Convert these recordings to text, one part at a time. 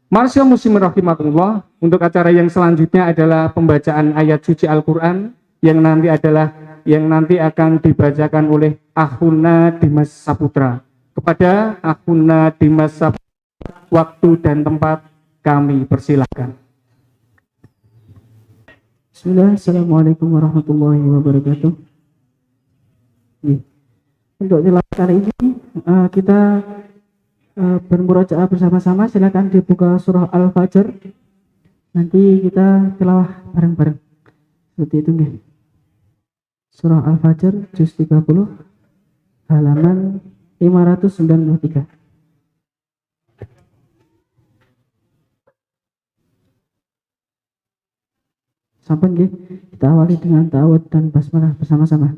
Marsya muslimin rahimakumullah, untuk acara yang selanjutnya adalah pembacaan ayat suci Al-Quran yang nanti akan dibacakan oleh Akhuna Dimas Saputra. Kepada Akhuna Dimas Saputra, waktu dan tempat kami persilahkan. Bismillah, Assalamualaikum warahmatullahi wabarakatuh. Untuk tilawah kali ini kita bermurojaah bersama-sama. Silakan dibuka surah Al-Fajr. Nanti kita tilawah bareng-bareng. Seperti itu nggih. Surah Al-Fajr juz 30 halaman 593. Sampai nggih, kita awali dengan ta'awudz dan basmalah bersama-sama.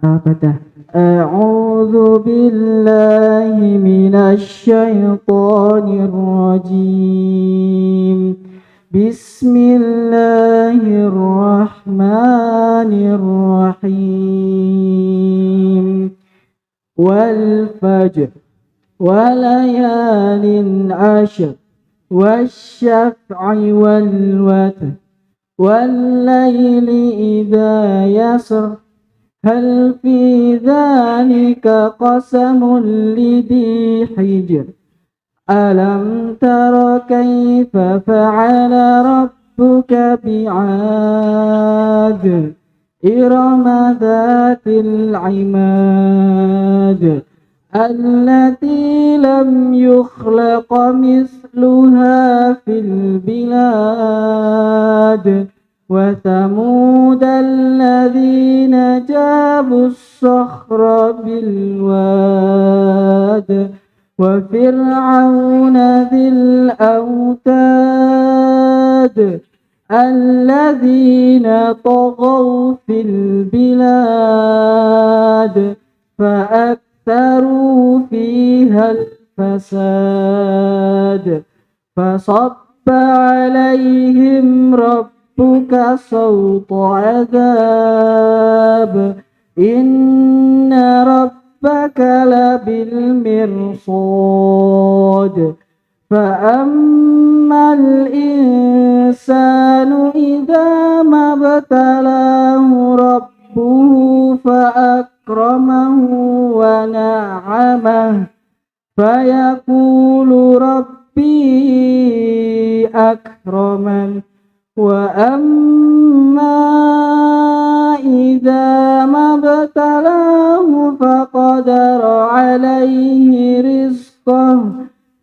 Baca. A'udzu billahi minasy syaithanir rajim. Bismillahirrahmanirrahim. Wal fajr wa layalin 'ashr wasyaf'i wal watr wal-laili idza yasr hal fi dzalika qasamun lidhi hijr alam tara kaifa fa'ala rabbuka bi'ad irama dzatil 'imad allati lam yukhlaq misluha fil bilad wa thamud alladhina jabu as-sakhra bil wad wa fir'auna dhil autad alladhina taghaw fil bilad فأكثروا فيها الفساد فصب عليهم ربك صوت عذاب إن ربك لبالمرصاد فأما الإنسان إذا ما ابتلاه ربه فأكرمه ونعمه فيقول ربي أكرمن وأما إذا ما ابتلاه فقدر عليه رزقه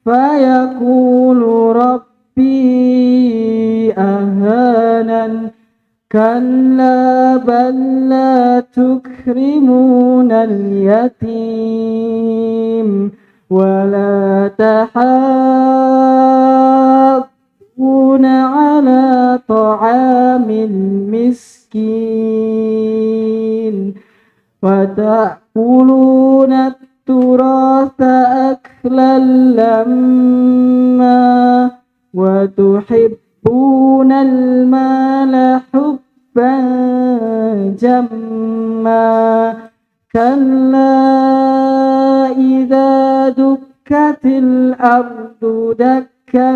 فيقول ربي أهانن كلا بل لا تكرمون اليتيم ولا تحاضون على طعام المسكين وتأكلون التراث أكلا لما وتحبون المال حبا جما كلا إذا دكت الأرض دكا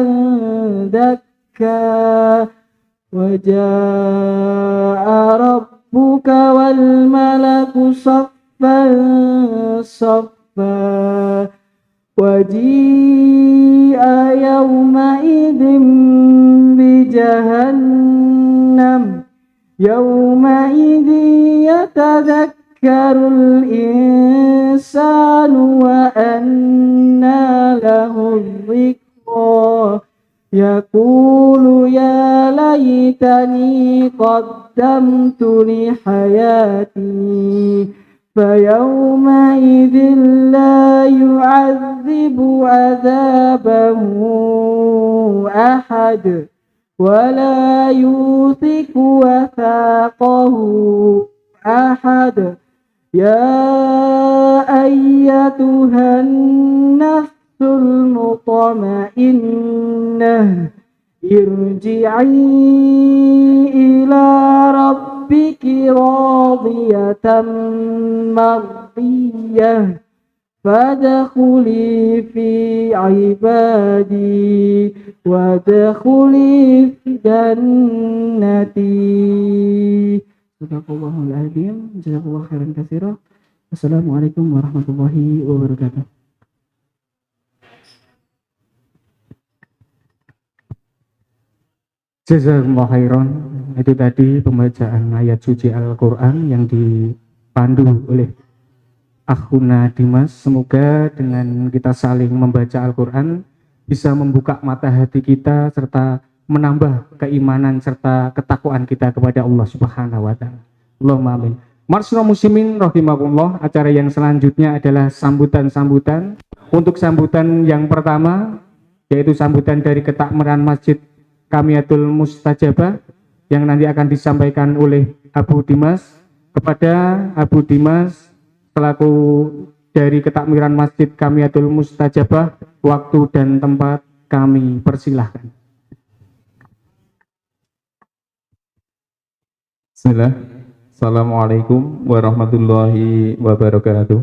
دكا وجاء ربك والملك صفا صفا وجيء يومئذ بجهنم يومئذ يتذكر الإنسان وأنى له الذكرى يقول يا ليتني قدمت لحياتي فيومئذ لا يعذب عذابه أحد ولا يوثق وثاقه أحد يا أيتها النفس المطمئنة ارجعي إلى ربك راضية مرضية فادخلي في عبادي وادخلي في جنتي. Sadaqallahul Azim. Jazakallahu khairan katsiran. Assalamualaikum warahmatullahi wabarakatuh. Jazakumullah khairan. Itu tadi pembacaan ayat suci Al-Quran yang dipandu oleh Akhuna Dimas. Semoga dengan kita saling membaca Al-Quran bisa membuka mata hati kita serta menambah keimanan serta ketakwaan kita kepada Allah Subhanahu wa Ta'ala. Allahumma amin. Marsura muslimin rahimakumullah. Acara yang selanjutnya adalah sambutan-sambutan. Untuk sambutan yang pertama yaitu sambutan dari ketakmiran Masjid Kamiatul Mustajabah yang nanti akan disampaikan oleh Abu Dimas. Kepada Abu Dimas selaku dari ketakmiran Masjid Kamiatul Mustajabah, waktu dan tempat kami persilahkan. Bismillah. Assalamualaikum warahmatullahi wabarakatuh.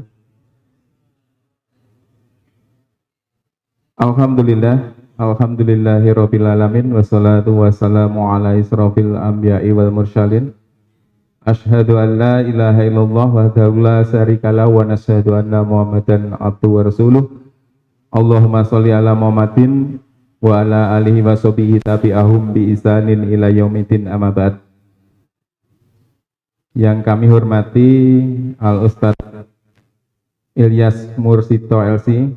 Alhamdulillah, alhamdulillahirabbil alamin, wassalatu wassalamu ala israfil anbiya'i wal mursalin. Asyhadu an la ilaha illallah wahdahu la syarikalah wa nasyhadu anna Muhammadan abduhu wa rasuluh. Allahumma sholli ala Muhammadin wa ala alihi wa sahbihi tabi'ahum bi ihsanin ila yaumiddin, amma ba'd. Yang kami hormati Al Ustadz Ilyas Mursito LC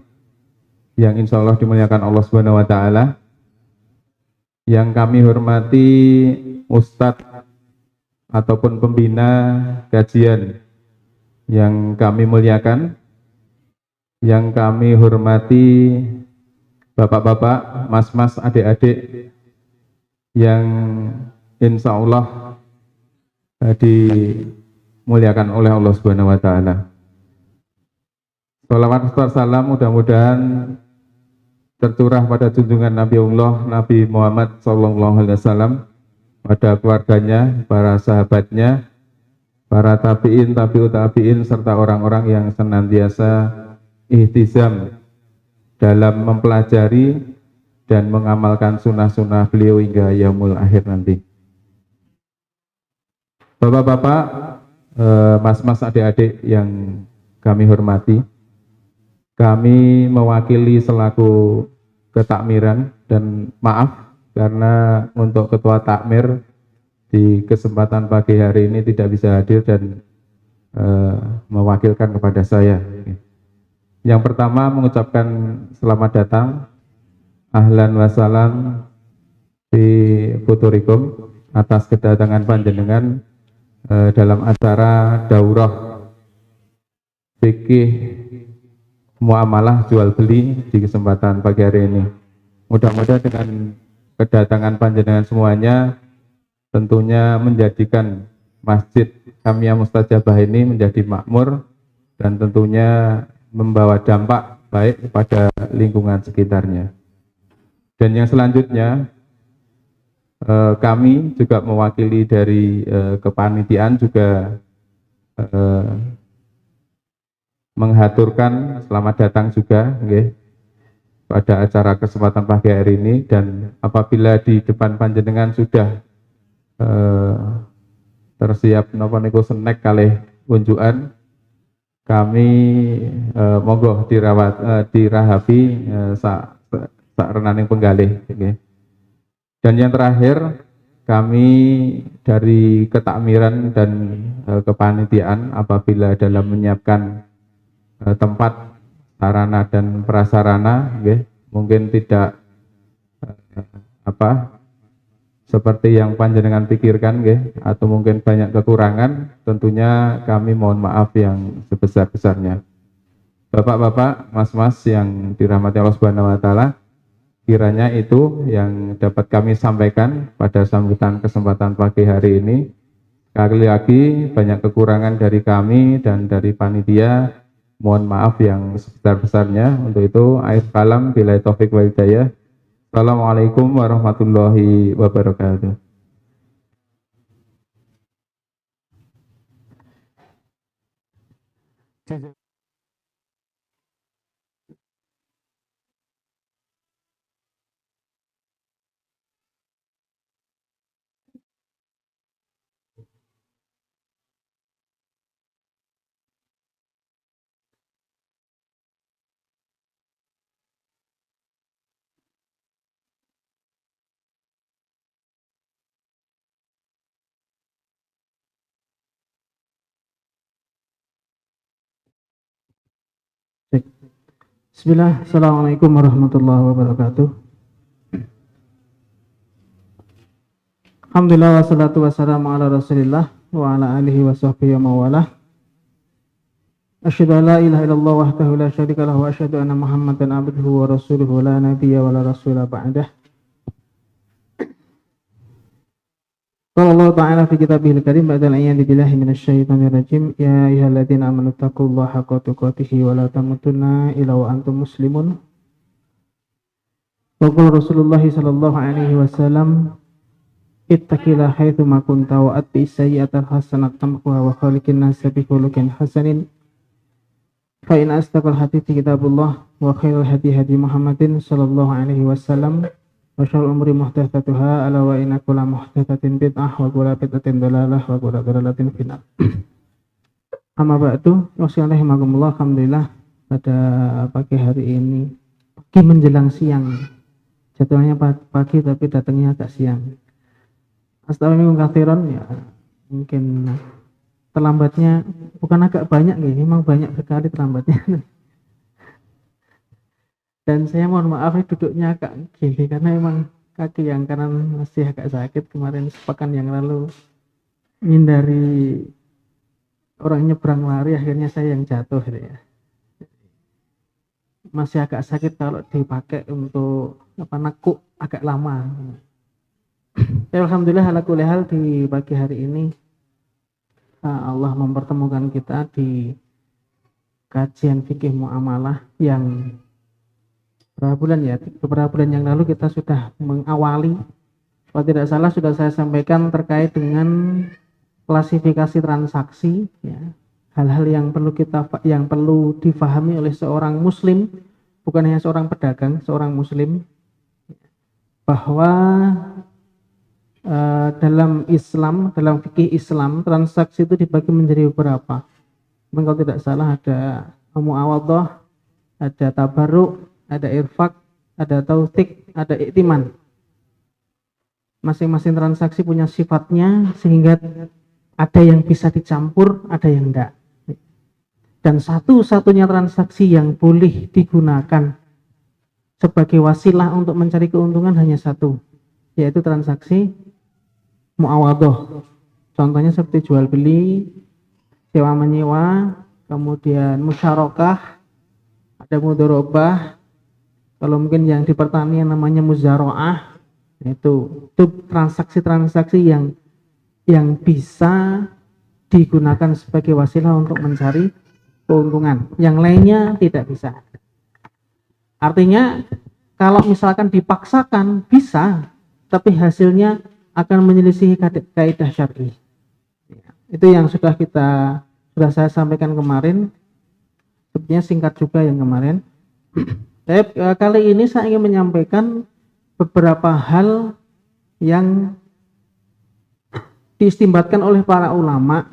yang insya Allah dimuliakan Allah Subhanahu wa Ta'ala. Yang kami hormati Ustadz ataupun pembina kajian yang kami muliakan. Yang kami hormati bapak-bapak, mas-mas, adik-adik yang insya Allah dimuliakan oleh Allah Subhanahu wa Ta'ala. Shalawat serta salam mudah-mudahan tercurah pada junjungan Nabiullah Nabi Muhammad sallallahu alaihi wasallam, pada keluarganya, para sahabatnya, para tabi'in, tabi'ut tabi'in, serta orang-orang yang senantiasa ihtizam dalam mempelajari dan mengamalkan sunnah-sunnah beliau hingga yaumul akhir nanti. Bapak-bapak, mas-mas, adik-adik yang kami hormati, kami mewakili selaku ketakmiran, dan maaf karena untuk ketua takmir di kesempatan pagi hari ini tidak bisa hadir dan mewakilkan kepada saya. Yang pertama mengucapkan selamat datang, ahlan wa salam di Futurikum atas kedatangan panjenengan dalam acara daurah fikih muamalah jual beli di kesempatan pagi hari ini. Mudah-mudahan dengan kedatangan panjenengan semuanya tentunya menjadikan Masjid Kamiah Mustajabah ini menjadi makmur dan tentunya membawa dampak baik kepada lingkungan sekitarnya. Dan yang selanjutnya kami juga mewakili dari kepanitiaan juga menghaturkan selamat datang juga pada acara kesempatan pagi hari ini. Dan apabila di depan panjenengan sudah tersiap napa niku snack kalih unjukan, kami monggo dirahapi sak renaning penggalih. Dan yang terakhir, kami dari ketakmiran dan kepanitiaan apabila dalam menyiapkan tempat, sarana dan prasarana mungkin tidak seperti yang panjenengan pikirkan atau mungkin banyak kekurangan, tentunya kami mohon maaf yang sebesar-besarnya. Bapak-bapak, mas-mas yang dirahmati Allah Subhanahu wa Ta'ala, kiranya itu yang dapat kami sampaikan pada sambutan kesempatan pagi hari ini. Sekali lagi banyak kekurangan dari kami dan dari panitia, mohon maaf yang sebesar-besarnya. Untuk itu akhir kalam, billahi taufik wal hidayah. Assalamualaikum warahmatullahi wabarakatuh. Bismillah, Assalamualaikum warahmatullahi wabarakatuh. Alhamdulillah wassalatu wassalamu ala rasulillah wa ala alihi wa sahbihi wa mawalah. Asyhadu an la ilaha illallah wahdahu la syarika lahu wa asyhadu anna Muhammadan abduhu wa rasuluhu la nabiyya wa la rasula ba'dah. Qala Allah ta'ala fi kitabihil karim ba'dal a'yadzi billahi minasyaitonir rajim ya ayyuhalladzina amanu taqullaha haqqa tuqatih wa la tamutunna illa wa antum muslimun. Wa qala Rasulullah sallallahu alaihi wasallam ittaqillaha haitsu ma kunta wa atbi sayyi'atal hasanata tamhuha wa khaliqin nasa bi khuluqin hasanin. Fa in astaqal hadithi kitabullah wa khairul hadi hadi Muhammadin sallallahu alaihi wasallam. Wa syarrul umuri muhdatsatuha ala wa inna kulla muhdatsatin bid'ah wa kulla bid'atin dhalalah wa kulla dhalalatin finnar. Amma ba'du, wassalamualaikum. Alhamdulillah pada pagi hari ini, pagi menjelang siang. Jadwalnya pagi tapi datangnya agak siang. Astagfirullahaladzim katsiran, ya mungkin terlambatnya bukan agak banyak nih, memang banyak sekali terlambatnya. Dan saya mohon maaf duduknya agak gini karena emang kaki yang kanan masih agak sakit. Kemarin sepekan yang lalu menghindari orang nyebrang lari, akhirnya saya yang jatuh gitu ya. Masih agak sakit kalau dipakai untuk nekuk agak lama. Ya, alhamdulillah ala kulli hal di pagi hari ini Allah mempertemukan kita di kajian fikih muamalah yang beberapa bulan yang lalu kita sudah mengawali, kalau tidak salah sudah saya sampaikan terkait dengan klasifikasi transaksi, ya, hal-hal yang perlu difahami oleh seorang muslim, bukan hanya seorang pedagang, seorang muslim, bahwa dalam Islam, dalam fikih Islam, transaksi itu dibagi menjadi beberapa. Kalau tidak salah ada muawadhah, ada tabarruk, ada irfak, ada tautik, ada iktiman. Masing-masing transaksi punya sifatnya sehingga ada yang bisa dicampur, ada yang enggak. Dan satu-satunya transaksi yang boleh digunakan sebagai wasilah untuk mencari keuntungan hanya satu, yaitu transaksi muawadhah. Contohnya seperti jual beli, sewa menyewa, kemudian musyarakah, ada mudharabah. Kalau mungkin yang di pertanian namanya muzaraah, itu transaksi-transaksi yang bisa digunakan sebagai wasilah untuk mencari keuntungan. Yang lainnya tidak bisa. Artinya kalau misalkan dipaksakan bisa, tapi hasilnya akan menyelisihi kaidah syar'i. Itu yang sudah saya sampaikan kemarin. Sebenarnya singkat juga yang kemarin. Kali ini saya ingin menyampaikan beberapa hal yang diistimbatkan oleh para ulama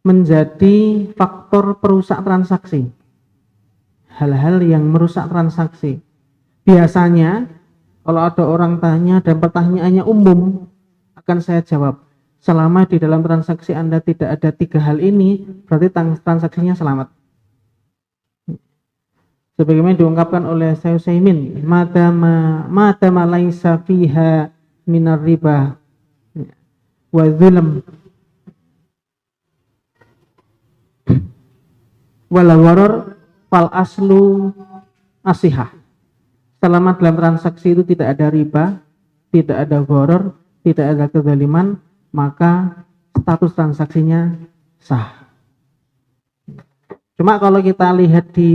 menjadi faktor perusak transaksi. Hal-hal yang merusak transaksi. Biasanya kalau ada orang tanya dan pertanyaannya umum, akan saya jawab, selama di dalam transaksi Anda tidak ada 3 hal ini, berarti transaksinya selamat. Sebagaimana diungkapkan oleh Syekh Utsaimin, madama laisa fiha minar riba wa dzulm wala gharar fal aslu asihah. Selama dalam transaksi itu tidak ada riba, tidak ada gharar, tidak ada kezaliman, maka status transaksinya sah. Cuma kalau kita lihat di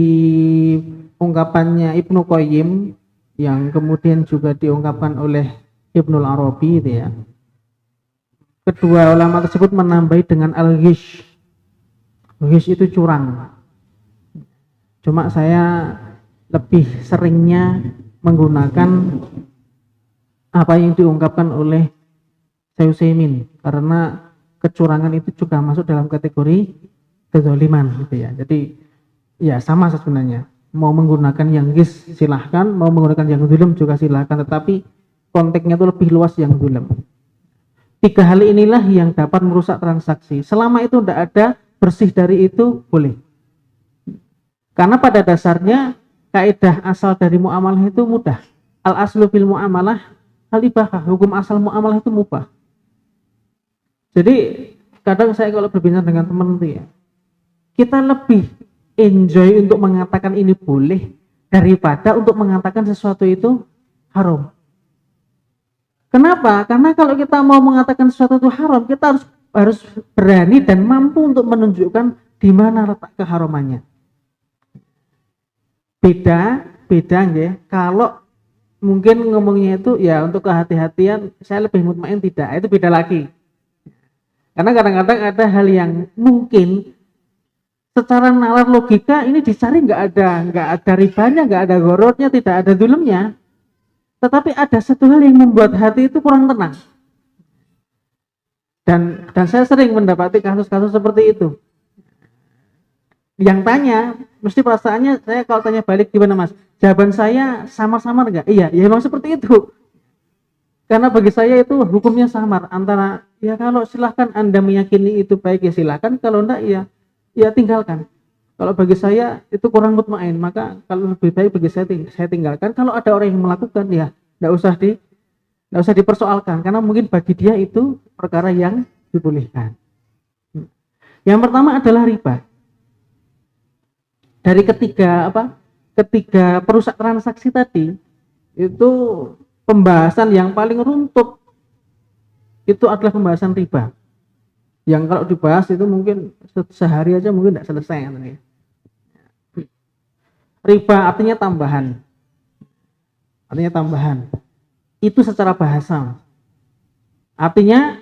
ungkapannya Ibnu Qayyim yang kemudian juga diungkapkan oleh Ibnul Arabi itu ya, kedua ulama tersebut menambahi dengan al-ghish. Ghish itu curang. Cuma saya lebih seringnya menggunakan apa yang diungkapkan oleh Syekh Utsaimin, karena kecurangan itu juga masuk dalam kategori kezaliman gitu ya. Jadi ya sama sebenarnya. Mau menggunakan yang ghish silahkan, mau menggunakan yang zulm juga silahkan, tetapi konteksnya itu lebih luas yang zulm. 3 hal inilah yang dapat merusak transaksi. Selama itu tidak ada, bersih dari itu boleh. Karena pada dasarnya kaidah asal dari muamalah itu mudah. Al aslu fil muamalah al ibahah, hukum asal muamalah itu mubah. Jadi kadang saya kalau berbincang dengan teman itu ya, kita lebih enjoy untuk mengatakan ini boleh daripada untuk mengatakan sesuatu itu haram. Kenapa? Karena kalau kita mau mengatakan sesuatu itu haram, kita harus berani dan mampu untuk menunjukkan di mana letak keharamannya. Beda ya. Kalau mungkin ngomongnya itu ya untuk kehati-hatian, saya lebih mutmain tidak. Itu beda lagi. Karena kadang-kadang ada hal yang mungkin secara nalar logika ini dicari nggak ada ribanya, nggak ada gorotnya, tidak ada dulemnya. Tetapi ada satu hal yang membuat hati itu kurang tenang. Dan saya sering mendapati kasus-kasus seperti itu. Yang tanya, mesti perasaannya saya kalau tanya balik gimana Mas? Jawaban saya samar-samar enggak? Iya, ya emang seperti itu. Karena bagi saya itu hukumnya samar antara ya kalau silahkan Anda meyakini itu baik ya silahkan, kalau enggak ya tinggalkan. Kalau bagi saya itu kurang mutmain, maka kalau lebih baik bagi saya tinggalkan. Kalau ada orang yang melakukan ya enggak usah dipersoalkan karena mungkin bagi dia itu perkara yang dibolehkan. Yang pertama adalah riba. Dari ketiga perusak transaksi tadi itu pembahasan yang paling runtut itu adalah pembahasan riba. Yang kalau dibahas itu mungkin sehari aja mungkin tidak selesai. Riba artinya tambahan. Itu secara bahasa. Artinya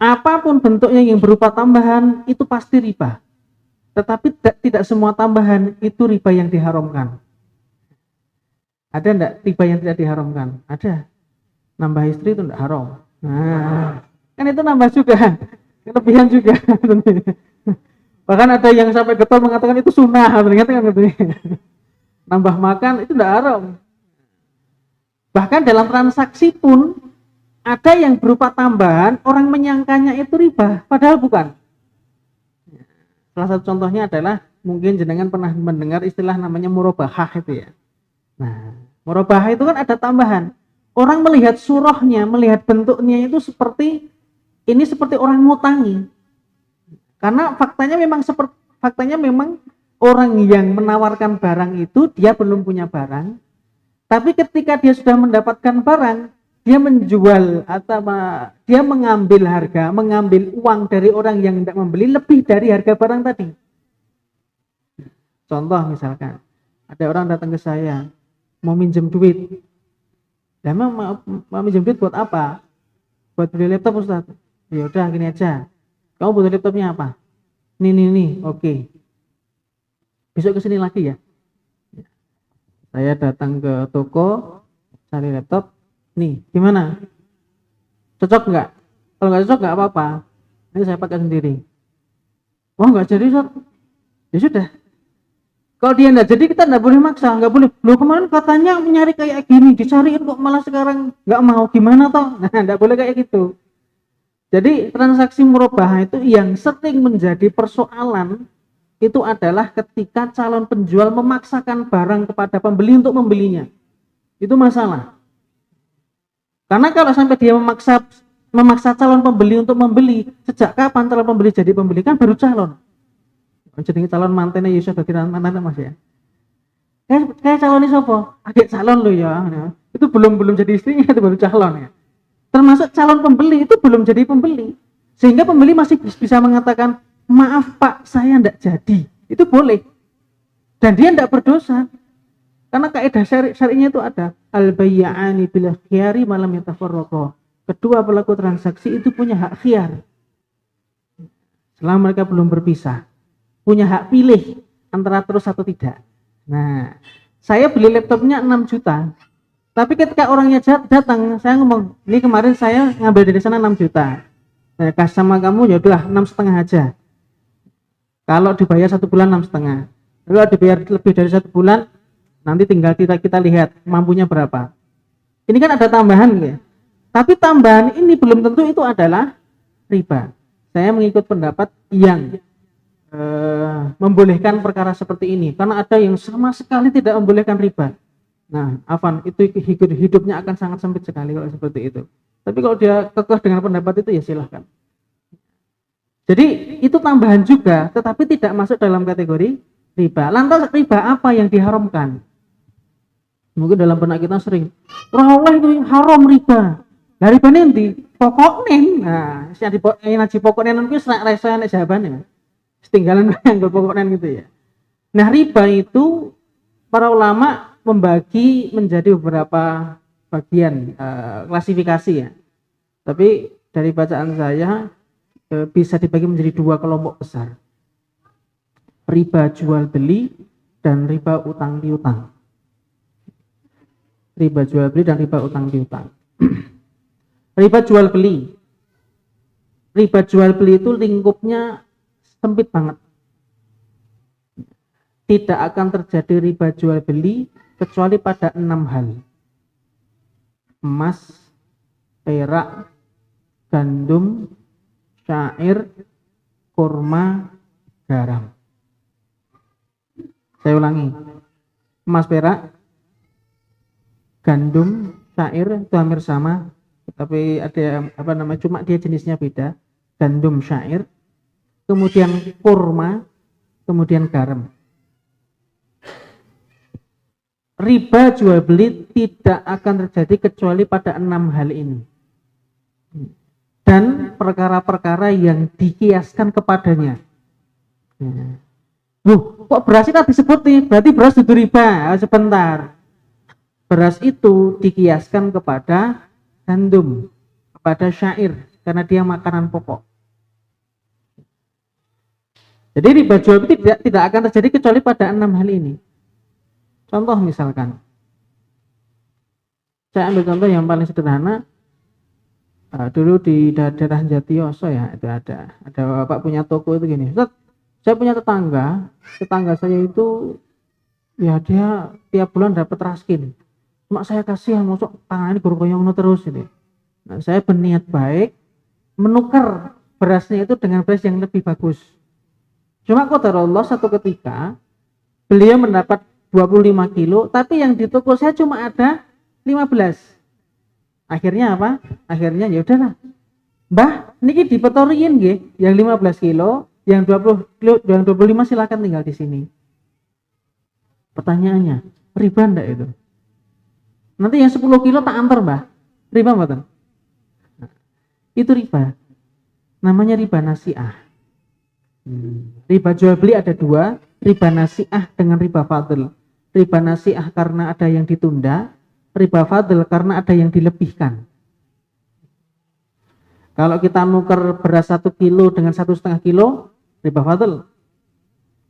apapun bentuknya yang berupa tambahan itu pasti riba. Tetapi tidak semua tambahan itu riba yang diharamkan. Ada enggak riba yang tidak diharamkan? Ada. Nambah istri itu enggak haram. Nah, kan itu nambah juga. Kelebihan juga. Bahkan ada yang sampai getol mengatakan itu sunnah, ternyata kan gitu. Nambah makan itu enggak haram. Bahkan dalam transaksi pun ada yang berupa tambahan, orang menyangkanya itu riba, padahal bukan. Salah satu contohnya adalah mungkin jenengan pernah mendengar istilah namanya murabahah itu ya. Nah, murabahah itu kan ada tambahan. Orang melihat surahnya, melihat bentuknya itu seperti orang ngutangi. Karena faktanya memang orang yang menawarkan barang itu dia belum punya barang. Tapi ketika dia sudah mendapatkan barang, dia menjual atau dia mengambil uang dari orang yang tidak membeli lebih dari harga barang tadi. Contoh misalkan, ada orang datang ke saya, mau minjem duit. Ya memang mau minjem duit buat apa? Buat beli laptop Ustaz. Ya udah gini aja. Kamu butuh laptopnya apa? Nih, oke. Besok kesini lagi ya. Saya datang ke toko, cari laptop. Nih, gimana? Cocok nggak? Kalau nggak cocok nggak apa-apa. Ini saya pakai sendiri. Wah nggak jadi Ustaz. Ya sudah. Kalau dia nggak jadi kita nggak boleh maksa, nggak boleh. Loh kemarin katanya nyari kayak gini, dicariin kok malah sekarang nggak mau, gimana toh? Nah nggak boleh kayak gitu. Jadi transaksi murabahah itu yang sering menjadi persoalan itu adalah ketika calon penjual memaksakan barang kepada pembeli untuk membelinya. Itu masalah. Karena kalau sampai dia memaksa calon pembeli untuk membeli, sejak kapan calon pembeli jadi pembeli? Kan baru calon. Jadi calon mantannya Yusuf bagi mantannya Mas ya. Kayak calon ini siapa? Adik calon lo ya. Itu belum jadi istrinya, itu baru calon ya. Termasuk calon pembeli itu belum jadi pembeli. Sehingga pembeli masih bisa mengatakan, maaf Pak, saya tidak jadi. Itu boleh. Dan dia tidak berdosa. Karena kaidah syari'nya itu ada al-bayya'ani bil khiyari malam yatafarraqa. Kedua pelaku transaksi itu punya hak khiyar. Selama mereka belum berpisah. Punya hak pilih antara terus atau tidak. Nah, saya beli laptopnya 6 juta. Tapi ketika orangnya datang, saya ngomong, ini kemarin saya ngambil dari sana 6 juta. Saya kasih sama kamu, ya udah 6,5 aja. Kalau dibayar 1 bulan 6,5. Kalau dibayar lebih dari 1 bulan, nanti tinggal kita lihat mampunya berapa. Ini kan ada tambahan ya. Tapi tambahan ini belum tentu itu adalah riba. Saya mengikut pendapat yang membolehkan perkara seperti ini, karena ada yang sama sekali tidak membolehkan riba. Nah, afan, itu hidupnya akan sangat sempit sekali kalau seperti itu. Tapi kalau dia kekeh dengan pendapat itu, ya silahkan. Jadi itu tambahan juga, tetapi tidak masuk dalam kategori riba. Lantas riba apa yang diharamkan? Mungkin dalam benak kita sering, Allah itu haram riba. Nah, riba nanti pokoknya, nah, yang ngaji pokoknya nanti saya jawabannya. Setinggalan yang pokoknya gitu ya. Nah, riba itu para ulama membagi menjadi beberapa bagian klasifikasi ya. Tapi dari bacaan saya bisa dibagi menjadi dua kelompok besar. Riba jual beli dan riba utang piutang. Riba jual beli dan riba utang piutang. Riba jual beli. Riba jual beli itu lingkupnya sempit banget. Tidak akan terjadi riba jual beli kecuali pada 6 hal. Emas, perak, gandum, syair, kurma, garam. Saya ulangi. Emas, perak, gandum, syair itu hampir sama, tapi ada cuma dia jenisnya beda. Gandum, syair, kemudian kurma, kemudian garam. Riba jual beli tidak akan terjadi kecuali pada 6 hal ini. Dan perkara-perkara yang dikiaskan kepadanya. Kok beras itu disebut nih? Berarti beras itu riba. Sebentar. Beras itu dikiaskan kepada gandum, kepada syair, karena dia makanan pokok. Jadi riba jual beli tidak akan terjadi kecuali pada 6 hal ini. Contoh misalkan, saya ambil contoh yang paling sederhana. Dulu di daerah Jatiyoso ya, itu ada bapak punya toko itu gini. Saya punya tetangga saya itu ya dia tiap bulan dapat raskin. Cuma saya kasihan, masuk tangan ini guru-guru terus ini. Nah, saya berniat baik menukar berasnya itu dengan beras yang lebih bagus. Cuma qadarullah satu ketika beliau mendapat 25 kilo, tapi yang di toko saya cuma ada 15. Akhirnya apa? Akhirnya ya udahlah. Mbah, niki dipetoriin nggih, yang 15 kilo, yang 20 kilo, yang 25 silakan tinggal di sini. Pertanyaannya, riba enggak itu? Nanti yang 10 kilo tak antar, Mbah. Riba mboten? Itu riba. Namanya riba nasi'ah. Riba jual beli ada dua, riba nasi'ah dengan riba fadl. Riba nasi'ah karena ada yang ditunda, riba fadl karena ada yang dilebihkan. Kalau kita nukar beras 1 kilo dengan 1,5 kilo, riba fadl.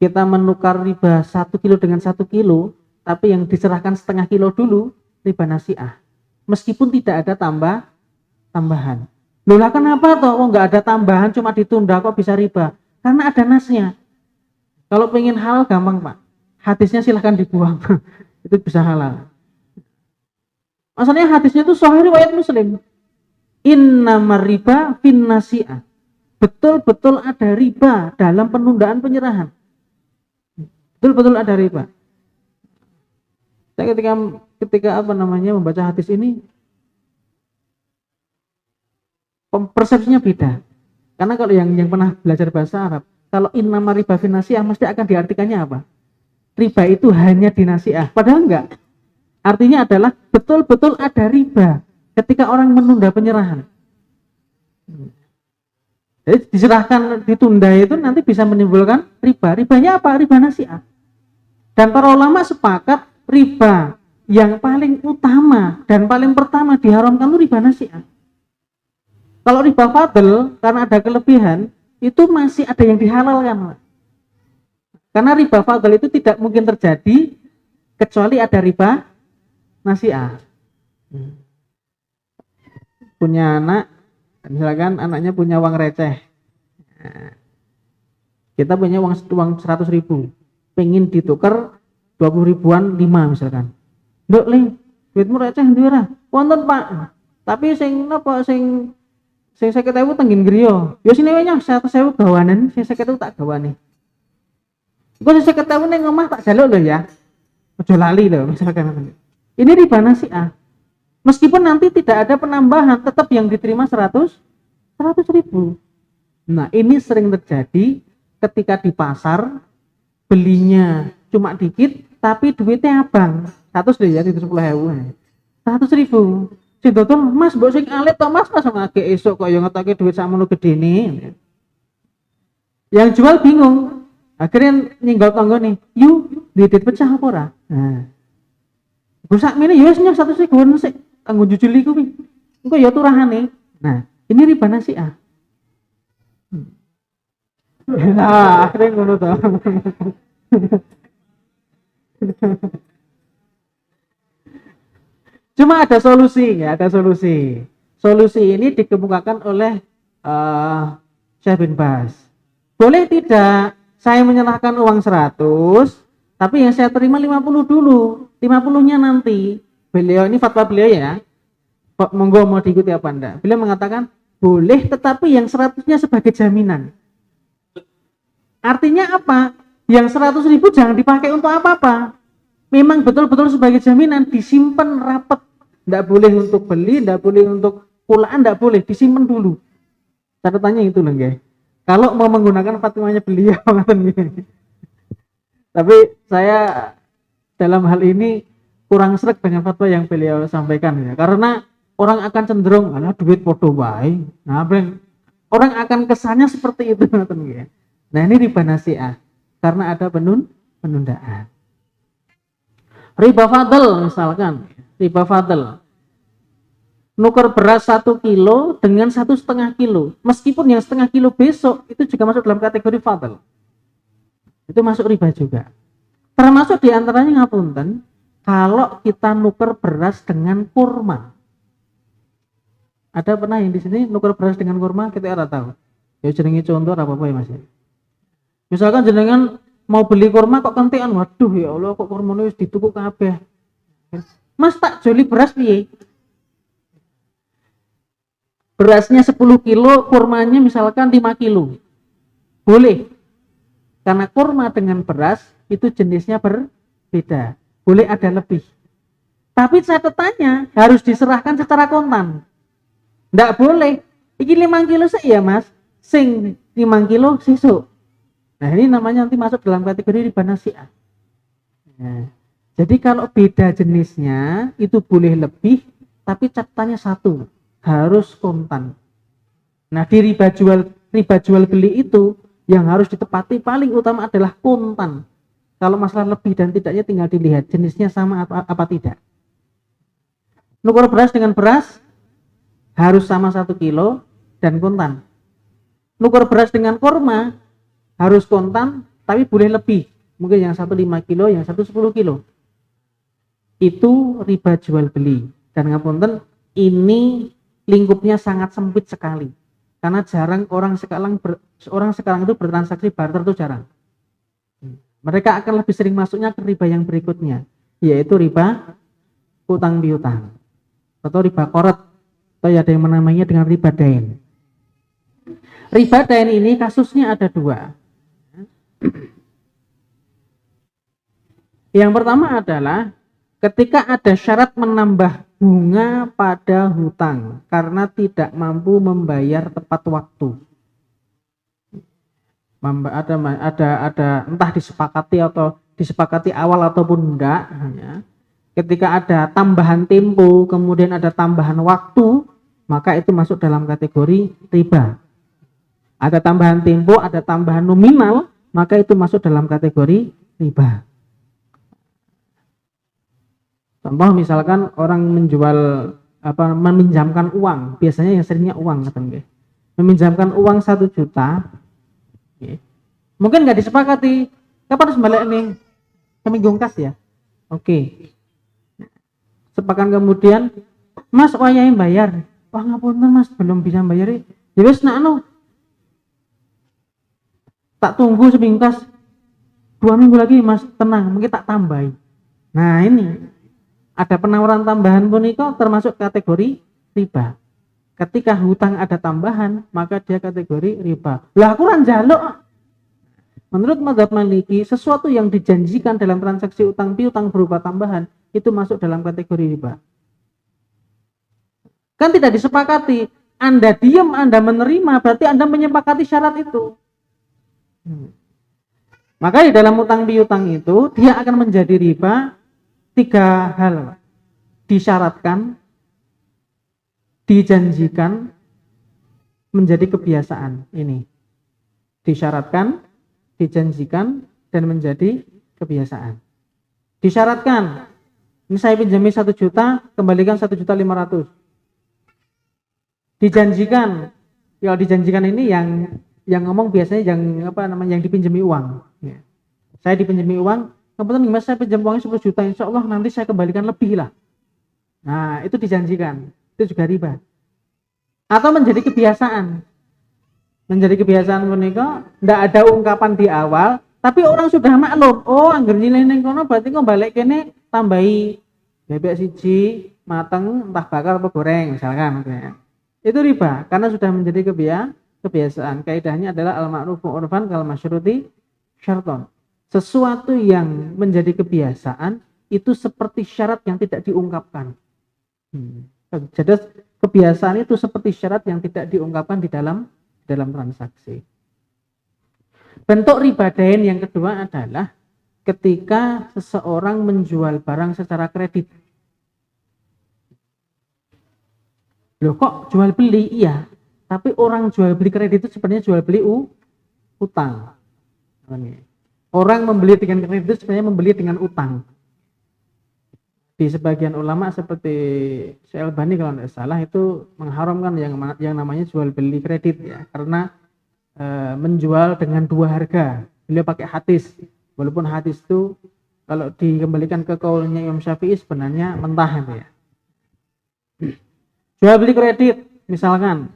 Kita menukar riba 1 kilo dengan 1 kilo, tapi yang diserahkan setengah kilo dulu, riba nasi'ah. Meskipun tidak ada tambahan. Loh lah kenapa toh? Oh nggak ada tambahan, cuma ditunda kok bisa riba? Karena ada nasnya. Kalau pengen halal gampang Pak. Hadisnya silahkan dibuang. Itu bisa halal. Masalahnya hadisnya itu sahih riwayat Muslim. Innamar riba fin nasi'ah. Betul-betul ada riba dalam penundaan penyerahan. Betul-betul ada riba. Saya ketika membaca hadis ini, persepsinya beda. Karena kalau yang pernah belajar bahasa Arab, kalau innamar riba fin nasi'ah mesti akan diartikannya apa? Riba itu hanya di nasi'ah. Padahal enggak. Artinya adalah betul-betul ada riba ketika orang menunda penyerahan. Jadi diserahkan, ditunda itu nanti bisa menimbulkan riba. Ribanya apa? Riba nasi'ah. Dan para ulama sepakat riba yang paling utama dan paling pertama diharamkan itu riba nasi'ah. Kalau riba fadl karena ada kelebihan itu masih ada yang dihalalkan. Karena riba fadl itu tidak mungkin terjadi kecuali ada riba nasi'ah. Punya anak, misalkan anaknya punya uang receh. Kita punya uang 100 ribu, pengen ditukar 20 ribuan 5 misalkan. Nduk Ling, duitmu receh ndira. Wonten Pak. Tapi sing 50.000 tenggin griya. Ya sini wae 100.000 gawanen, sing 50.000 tak gawane. Gue sesek ketemu ning omah tak jaluk lho ya. Ojo lali lho misalkan. Ini riba nasi'ah. Meskipun nanti tidak ada penambahan, tetap yang diterima 100 ribu. Nah, ini sering terjadi ketika di pasar belinya cuma dikit, tapi duitnya abang. 100 deh ya, itu 10.000. 100 ribu. Si dodol, mas, mbok sing alit to mas, ngake esok kok yang ngetake duit sakmono gedene. Yang jual bingung. Akhirnya ninggal tangga nih, yuk, duit pecah apa ora? Nah. Gue sak mene ya wis nyah 100 ribu sik kanggo jujul iku kuwi. Engko ya turahane. Nah, ini riba nasi'ah. Nah, akhirnya ngono to. Cuma ada solusi, ya, ada solusi. Solusi ini dikemukakan oleh Syekh bin Baz. Boleh tidak saya menyerahkan uang 100, tapi yang saya terima 50 dulu. 50-nya nanti. Beliau ini fatwa beliau ya. Monggo mau diikuti apa enggak? Beliau mengatakan boleh, tetapi yang 100-nya sebagai jaminan. Artinya apa? Yang 100 ribu jangan dipakai untuk apa-apa. Memang betul-betul sebagai jaminan, disimpan rapat. Enggak boleh untuk beli, enggak boleh untuk pulaan, enggak boleh, disimpan dulu. Catatannya itu loh, guys. Kalau mau menggunakan fatwanya beliau. Tapi saya dalam hal ini kurang sreg dengan fatwa yang beliau sampaikan ya, karena orang akan cenderung alah duit podo wae. Nah, orang akan kesannya seperti itu. Nah, ini riba nasi'ah karena ada penundaan. Riba fadl misalkan, riba fadl. Nuker beras 1 kilo dengan 1,5 kilo. Meskipun yang 1,5 kilo besok itu juga masuk dalam kategori fadl. Itu masuk riba juga. Termasuk diantaranya ngapunten, kalau kita nuker beras dengan kurma. Ada pernah yang di sini nuker beras dengan kurma? Kita ora tahu. Ya jenenge contoh apa ya Mas. Misalkan jenengan mau beli kurma kok kentekan, waduh ya Allah kok kurmane wis dituku kabeh. Mas tak joli beras piye? Berasnya 10 kilo, kurmanya misalkan 5 kilo. Boleh. Karena kurma dengan beras itu jenisnya berbeda. Boleh ada lebih. Tapi catatannya harus diserahkan secara kontan. Nggak boleh. Iki 5 kilo sih ya mas. Sing 5 kilo sesuk. Nah ini namanya nanti masuk dalam kategori riba nasi'ah. Nah, jadi kalau beda jenisnya itu boleh lebih, tapi catatannya satu. Harus kontan. Nah di riba jual beli itu yang harus ditepati paling utama adalah kontan. Kalau masalah lebih dan tidaknya tinggal dilihat jenisnya sama apa tidak. Nuker beras dengan beras harus sama 1 kilo dan kontan. Nuker beras dengan kurma harus kontan tapi boleh lebih. Mungkin yang 1 5 kilo, yang 1 10 kilo. Itu riba jual beli. Dan ngapunten ini lingkupnya sangat sempit sekali. Karena jarang orang sekarang itu bertransaksi barter itu jarang. Mereka akan lebih sering masuknya ke riba yang berikutnya, yaitu riba utang piutang atau riba korot, atau ada yang menamainya dengan riba dain. Riba dain ini kasusnya ada dua. Yang pertama adalah ketika ada syarat menambah bunga pada hutang karena tidak mampu membayar tepat waktu. Ada entah disepakati awal ataupun enggak ya. Ketika ada tambahan tempo kemudian ada tambahan waktu, maka itu masuk dalam kategori riba. Ada tambahan tempo, ada tambahan nominal, maka itu masuk dalam kategori riba. Contoh misalkan orang meminjamkan uang, biasanya yang seringnya uang katanya. Meminjamkan uang 1 juta. Mungkin nggak disepakati kapan harus balik nih seminggu kas ya, oke. Sepakan kemudian mas wayai bayar, wah ngapunten mas belum bisa bayar ya wes nak tak tunggu seminggu kas 2 minggu lagi mas tenang mungkin tak tambahin. Nah ini ada penawaran tambahan punika termasuk kategori riba. Ketika hutang ada tambahan maka dia kategori riba. Lah aku kan jaluk. Menurut mazhab Maliki, sesuatu yang dijanjikan dalam transaksi utang piutang berupa tambahan itu masuk dalam kategori riba. Kan tidak disepakati. Anda diam, Anda menerima, berarti Anda menyepakati syarat itu. Maka di dalam utang piutang itu dia akan menjadi riba 3 hal. Disyaratkan, dijanjikan, menjadi kebiasaan. Ini disyaratkan, dijanjikan, dan menjadi kebiasaan. Disyaratkan, ini saya pinjami 1 juta, kembalikan 1.500.000. Dijanjikan, ya dijanjikan ini yang ngomong biasanya yang dipinjami uang. Ya. Saya dipinjami uang, kebetulan Mas saya pinjam uangnya 10 juta, insya Allah nanti saya kembalikan lebih lah. Nah itu dijanjikan, itu juga riba. Atau menjadi kebiasaan. Menjadi kebiasaan menika ndak ada ungkapan di awal, tapi orang sudah maklum. Oh, angger nilai ning kono berarti kok balik kene tambahi bebek siji mateng entah bakar apa goreng misalkan. Itu riba karena sudah menjadi kebiasaan. Kaidahnya adalah al-ma'rufu 'urfan kal masyruti syarton. Sesuatu yang menjadi kebiasaan itu seperti syarat yang tidak diungkapkan. Jadi kebiasaan itu seperti syarat yang tidak diungkapkan di dalam transaksi. Bentuk riba dain yang kedua adalah ketika seseorang menjual barang secara kredit. Loh kok jual beli? Iya, tapi orang jual beli kredit itu sebenarnya jual beli utang. Orang membeli dengan kredit itu sebenarnya membeli dengan utang. Di sebagian ulama seperti Syekh Albani kalau tidak salah itu mengharamkan yang namanya jual beli kredit ya, karena menjual dengan 2 harga. Beliau pakai hadis, walaupun hadis itu kalau dikembalikan ke kaulnya Imam Syafi'i sebenarnya mentah itu ya. Jual beli kredit misalkan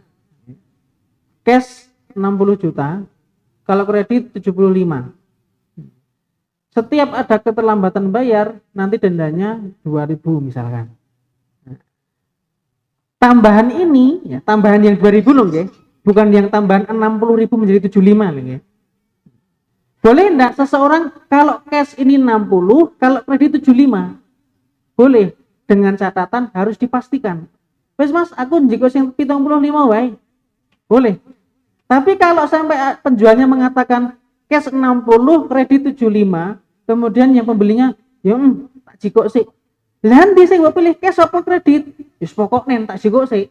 cash 60 juta, kalau kredit 75. Setiap ada keterlambatan bayar, nanti dendanya 2.000 misalkan. Tambahan ini, ya, tambahan yang 2.000 loh, ya, bukan yang tambahan 60.000 menjadi 75 loh, ya. Boleh enggak seseorang kalau cash ini 60, kalau kredit 75? Boleh, dengan catatan harus dipastikan. Wes Mas, aku njiko sing 75 wae. Boleh. Tapi kalau sampai penjualnya mengatakan cash 60, kredit 75, kemudian yang pembelinya, ya tak jikok sih. Nanti saya mau pilih cash apa kredit? Yus pokoknya tak jikok sih.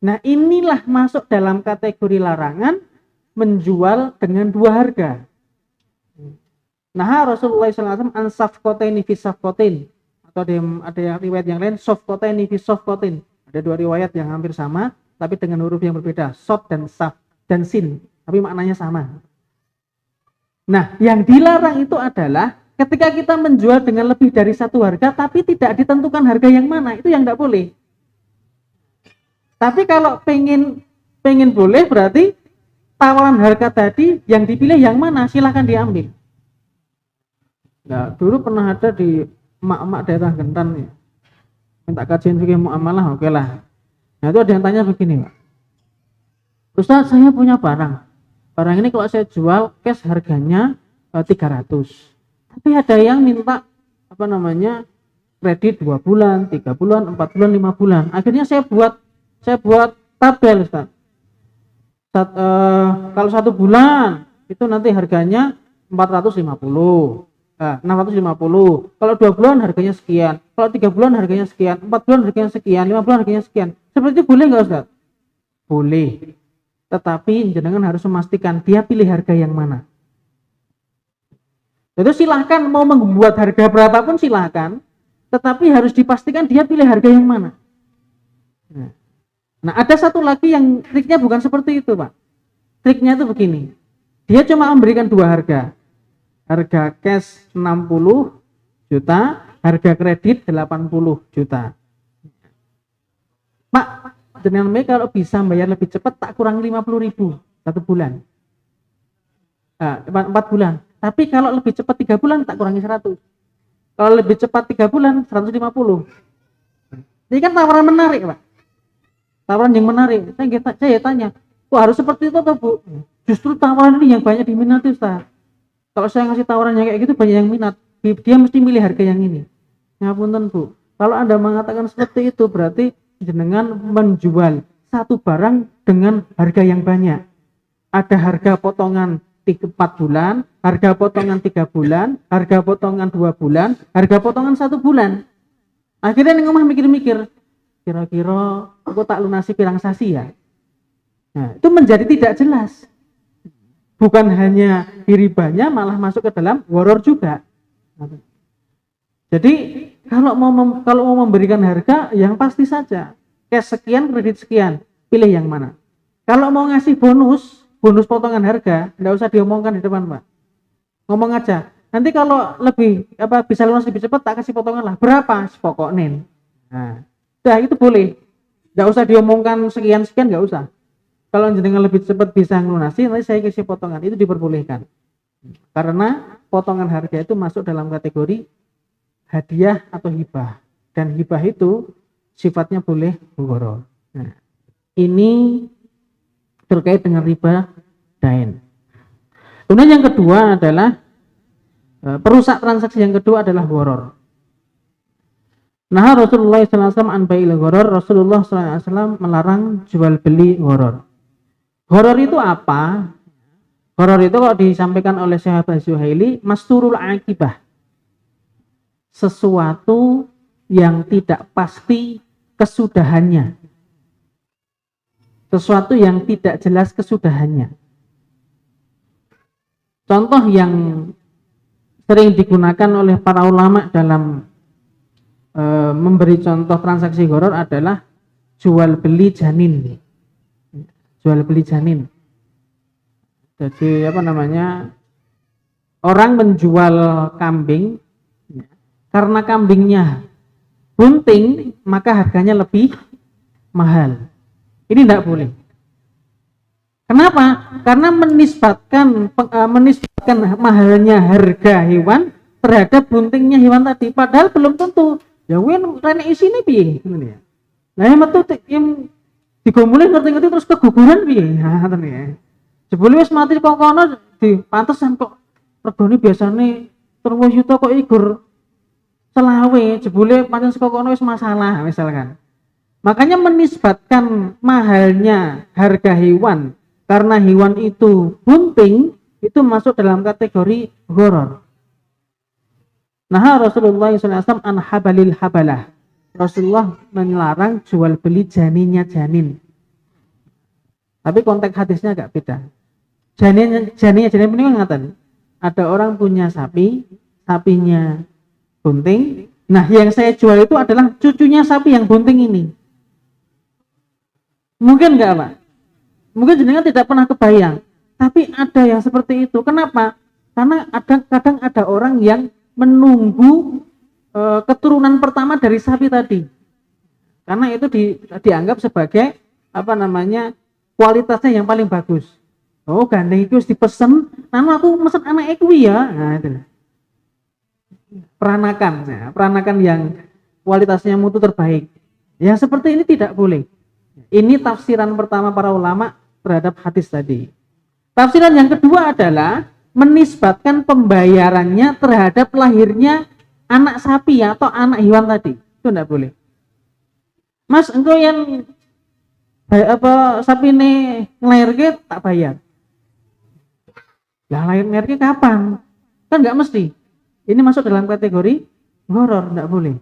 Nah inilah masuk dalam kategori larangan menjual dengan 2 harga. Nah Rasulullah SAW ansafkotain fi safkotain, atau ada yang riwayat yang lain sofkotain fi sofkotain. Ada 2 riwayat yang hampir sama, tapi dengan huruf yang berbeda, sof dan saf dan sin, tapi maknanya sama. Nah, yang dilarang itu adalah ketika kita menjual dengan lebih dari 1 harga, tapi tidak ditentukan harga yang mana, itu yang tidak boleh. Tapi kalau pengen boleh, berarti tawaran harga tadi yang dipilih yang mana, silahkan diambil. Nah, dulu pernah ada di emak-emak daerah Gentan ya, minta kajian fikih muamalah, oke lah. Nah itu ada yang tanya begini, Pak. Ustaz, saya punya barang ini kalau saya jual cash harganya 300, tapi ada yang minta kredit 2 bulan, 3 bulan, 4 bulan, 5 bulan. Akhirnya saya buat tabel, Ustaz. Kalau 1 bulan itu nanti harganya 450, 650. Kalau 2 bulan harganya sekian, kalau 3 bulan harganya sekian, 4 bulan harganya sekian, 5 bulan harganya sekian. Seperti itu boleh nggak, Ustaz? Boleh. Tetapi jenengan harus memastikan dia pilih harga yang mana. Jadi silahkan mau membuat harga berapapun silahkan, tetapi harus dipastikan dia pilih harga yang mana. Nah ada satu lagi yang triknya bukan seperti itu, Pak. Triknya itu begini, dia cuma memberikan 2 harga. Harga cash 60 juta, harga kredit 80 juta. Pak, jenengan kalau bisa bayar lebih cepat tak kurang 50.000 1 bulan. 4 bulan. Tapi kalau lebih cepat 3 bulan tak kurangi 100. Kalau lebih cepat 3 bulan 150. Ini kan tawaran menarik, Pak. Tawaran yang menarik. Saya tanya, kok harus seperti itu atau Bu? Justru tawaran ini yang banyak diminati, Ustaz. Kalau saya ngasih tawarannya kayak gitu banyak yang minat, dia mesti milih harga yang ini. Ngapunten Bu, kalau Anda mengatakan seperti itu berarti jenengan menjual satu barang dengan harga yang banyak. Ada harga potongan 4 bulan, harga potongan 3 bulan, harga potongan 2 bulan, harga potongan 1 bulan. Akhirnya ning omah mikir-mikir, kira-kira aku tak lunasi pirang sasi ya. Nah, itu menjadi tidak jelas. Bukan hanya ribanya, malah masuk ke dalam horor juga. Jadi kalau mau memberikan harga yang pasti saja, cash sekian, kredit sekian, pilih yang mana. Kalau mau ngasih bonus potongan harga, enggak usah diomongkan di depan Pak. Ngomong aja. Nanti kalau lebih bisa lunas lebih cepat tak kasih potongan lah. Berapa? Pokoknya. Nah, itu boleh. Enggak usah diomongkan sekian enggak usah. Kalau jenengan lebih cepat bisa ngelunasi, nanti saya kasih potongan, itu diperbolehkan. Karena potongan harga itu masuk dalam kategori hadiah atau hibah. Dan hibah itu sifatnya boleh gharar. Nah, ini terkait dengan riba dain. Kemudian yang kedua adalah perusak transaksi yang kedua adalah gharar. Nah, Rasulullah SAW an bai'il gharar, Rasulullah SAW melarang jual beli gharar. Gharar itu apa? Gharar itu kalau disampaikan oleh sahabat Zuhaili, masturul akibah. Sesuatu yang tidak pasti kesudahannya. Sesuatu yang tidak jelas kesudahannya. Contoh yang sering digunakan oleh para ulama dalam memberi contoh transaksi gharar adalah jual beli janin. Jual beli janin. Jadi orang menjual kambing karena kambingnya bunting, maka harganya lebih mahal. Ini tidak boleh. Kenapa? Karena menisbatkan mahalnya harga hewan terhadap buntingnya hewan tadi. Padahal belum tentu. Ya rene isine piye? Nah, yang metu yang digomulin ngerti-ngerti terus keguguran piye? Nah, ngoten ya. Jebule wis mati kok kono dipantesan kok regane biasane 30 juta kok igur selawe, jebule pancen saka kono wis masalah misalkan. Makanya menisbatkan mahalnya harga hewan karena hewan itu bunting itu masuk dalam kategori gharar. Nah, Rasulullah SAW an habalil habalah. Rasulullah melarang jual beli janinnya janin. Tapi konteks hadisnya agak beda. Janinnya ini ngatakan ada orang punya sapi, sapinya bunting. Nah, yang saya jual itu adalah cucunya sapi yang bunting ini. Mungkin enggak Pak? Mungkin jenengan tidak pernah kebayang. Tapi ada yang seperti itu. Kenapa? Karena kadang ada orang yang menunggu keturunan pertama dari sapi tadi. Karena itu dianggap sebagai kualitasnya yang paling bagus. Oh, gandeng itu harus dipesen, aku mesen anak iku ya. Nah, itu. Peranakan yang kualitasnya mutu terbaik. Yang seperti ini tidak boleh. Ini tafsiran pertama para ulama terhadap hadis tadi. Tafsiran yang kedua adalah menisbatkan pembayarannya terhadap lahirnya anak sapi atau anak hewan tadi. Itu tidak boleh. Mas, engkau yang sapi ini ngelahirke tak bayar. Lah lahirnya kapan? Kan nggak mesti. Ini masuk dalam kategori gharar, tidak boleh.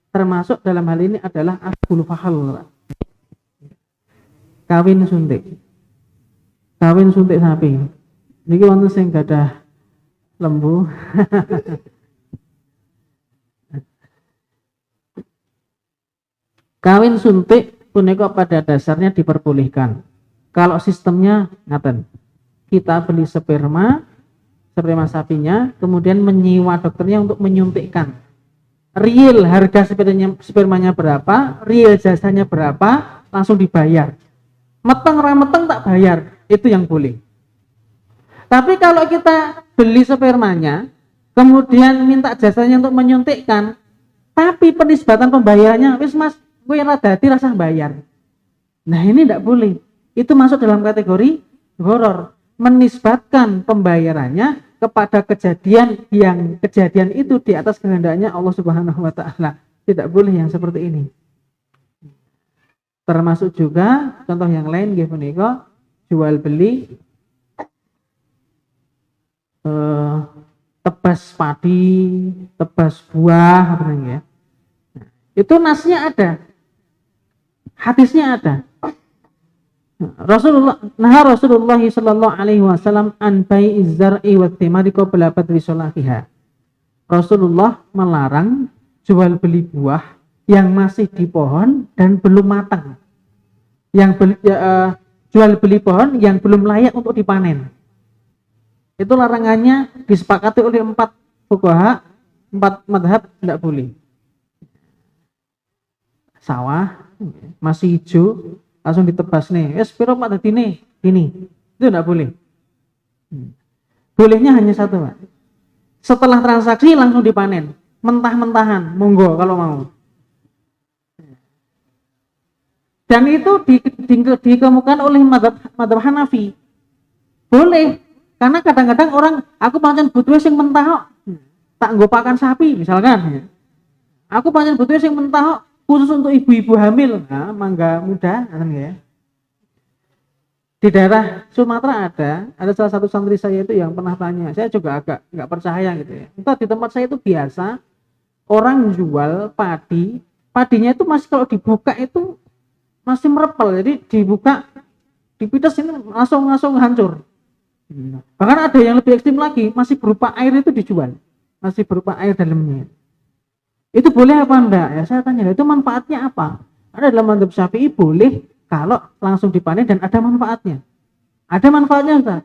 Termasuk dalam hal ini adalah akul fahal. Kawin suntik sapi. Niki wonten sing gadah lembu. Kawin suntik punika pada dasarnya diperbolehkan. Kalau sistemnya ngaten. Kita beli sperma sapinya, kemudian menyewa dokternya untuk menyuntikkan. Real harga spermanya berapa, real jasanya berapa, langsung dibayar. Meteng tak bayar, itu yang boleh. Tapi kalau kita beli spermanya, kemudian minta jasanya untuk menyuntikkan, tapi penisbatan pembayarannya, wis mas, gue radati rasa bayar. Nah, ini tidak boleh. Itu masuk dalam kategori gharar. Menisbatkan pembayarannya kepada kejadian itu di atas kehendaknya Allah Subhanahu wa taala. Tidak boleh yang seperti ini. Termasuk juga contoh yang lain nggih punika jual beli tebas padi, tebas buah apa ya. Itu nasnya ada. Hadisnya ada. Rasulullah sallallahu alaihi wasallam an bai'iz zar'i wat thimari qabla badri sholatiha. Rasulullah melarang jual beli buah yang masih di pohon dan belum matang. Jual beli pohon yang belum layak untuk dipanen. Itu larangannya disepakati oleh 4 fuqaha, 4 madhab, tidak boleh. Sawah masih hijau langsung ditebas nih, piro Pak dadine ini. Itu tidak boleh. Bolehnya hanya satu, Pak. Setelah transaksi langsung dipanen, mentah-mentahan, monggo kalau mau. Dan itu dikemukakan oleh madhab Hanafi. Boleh, karena kadang-kadang orang aku pancen butuh sing mentah kok. Tak nggo pakan sapi misalkan. Aku pancen butuh sing mentah kok, khusus untuk ibu-ibu hamil. Nah, mangga muda kan ya. Di daerah Sumatera ada salah satu santri saya itu yang pernah tanya. Saya juga agak nggak percaya gitu ya. Entah di tempat saya itu biasa orang jual padinya itu masih kalau dibuka itu masih merepel, jadi dibuka, dipites ini langsung hancur. Bahkan ada yang lebih ekstrim lagi, masih berupa air itu dijual, masih berupa air dalamnya. Itu boleh apa enggak? Ya saya tanya, itu manfaatnya apa? Ada dalam mazhab Syafi'i boleh kalau langsung dipanen dan ada manfaatnya. Ada manfaatnya enggak?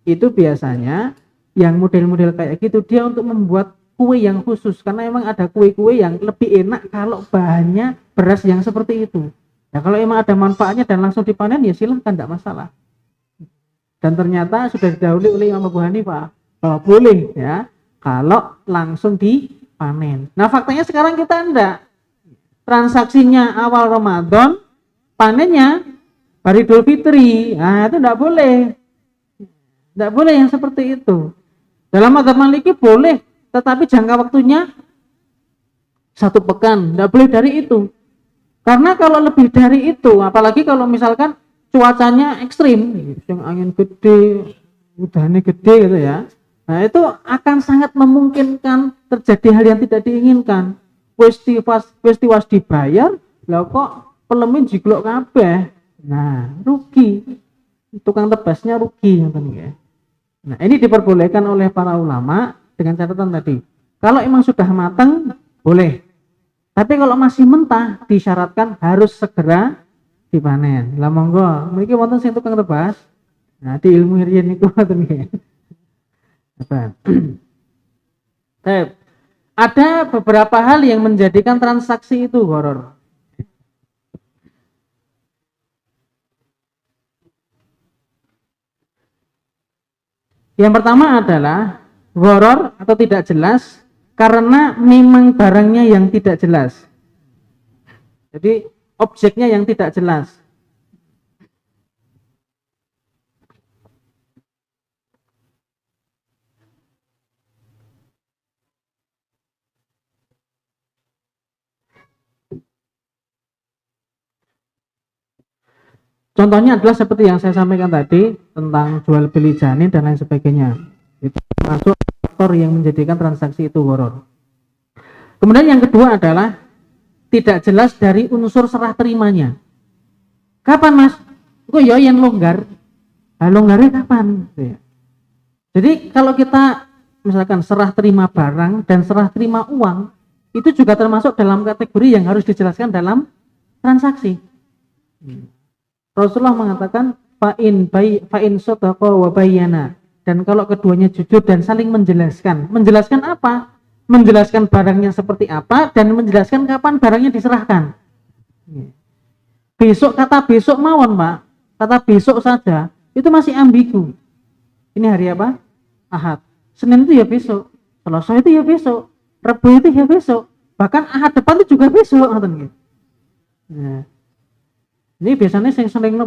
Itu biasanya yang model-model kayak gitu dia untuk membuat kue yang khusus, karena emang ada kue-kue yang lebih enak kalau bahannya beras yang seperti itu. Ya kalau emang ada manfaatnya dan langsung dipanen ya silahkan, tidak masalah. Dan ternyata sudah didahului oleh Imam Abu Hanifah bahwa boleh ya kalau langsung dipanen. Nah faktanya sekarang kita enggak. Transaksinya awal Ramadan, panennya hari Idul Fitri. Nah itu enggak boleh. Enggak boleh yang seperti itu. Dalam mazhab Maliki boleh, tetapi jangka waktunya 1 pekan, enggak boleh dari itu. Karena kalau lebih dari itu, apalagi kalau misalkan cuacanya ekstrim, yang angin gede, udaranya gede gitu ya. Nah, itu akan sangat memungkinkan terjadi hal yang tidak diinginkan. Wis dibayar, lah kok pelemin jiglok kabeh. Nah, rugi. Tukang tebasnya rugi ngoten ya. Nah, ini diperbolehkan oleh para ulama dengan catatan tadi. Kalau emang sudah matang, boleh. Tapi kalau masih mentah disyaratkan harus segera dipanen. Lah monggo, mriki wonten sing tukang tebas. Nah, di ilmu riyen niku ngoten nggih. Apa? Ada beberapa hal yang menjadikan transaksi itu horor. Yang pertama adalah horor atau tidak jelas karena memang barangnya yang tidak jelas. Jadi objeknya yang tidak jelas. Contohnya adalah seperti yang saya sampaikan tadi tentang jual beli janin dan lain sebagainya. Itu termasuk faktor yang menjadikan transaksi itu horor. Kemudian yang kedua adalah tidak jelas dari unsur serah terimanya. Kapan mas? Kok ya yang longgar? Nah, longgarnya kapan? Jadi kalau kita misalkan serah terima barang dan serah terima uang, itu juga termasuk dalam kategori yang harus dijelaskan dalam transaksi. Rasulullah mengatakan fa'in sadaqa wa bayyana. Dan kalau keduanya jujur dan saling menjelaskan. Menjelaskan apa? Menjelaskan barangnya seperti apa dan menjelaskan kapan barangnya diserahkan. Besok, kata besok mawon, Pak. Kata besok saja itu masih ambigu. Ini hari apa? Ahad. Senin itu ya besok. Selasa itu ya besok. Rabu itu ya besok. Bahkan Ahad depan itu juga besok. Nah, ini biasanya sering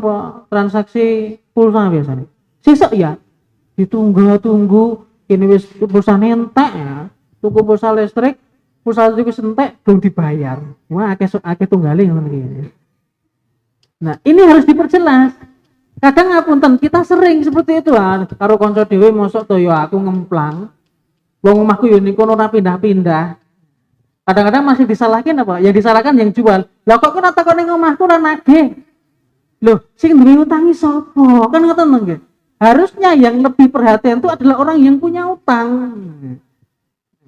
transaksi pulsa biasanya. Sesuk ya ditunggu Kini wis pulsa entek ya. Tuku pulsa listrik, pulsa listrik wis entek belum dibayar. Wah, akeh tunggale ngono iki. Nah, ini harus diperjelas. Kadang ngapunten, kita sering seperti itu karo kanca dhewe mosok to ya aku ngemplang. Wong omahku yo niku ora pindah-pindah. Kadang-kadang masih disalahkan apa? Yang disalahkan yang jual. Lah kok kena takon ning omahku ora nagih. Loh, sing duwe utangi sapa? Kan ngoten nggih. Harusnya yang lebih perhatian itu adalah orang yang punya utang.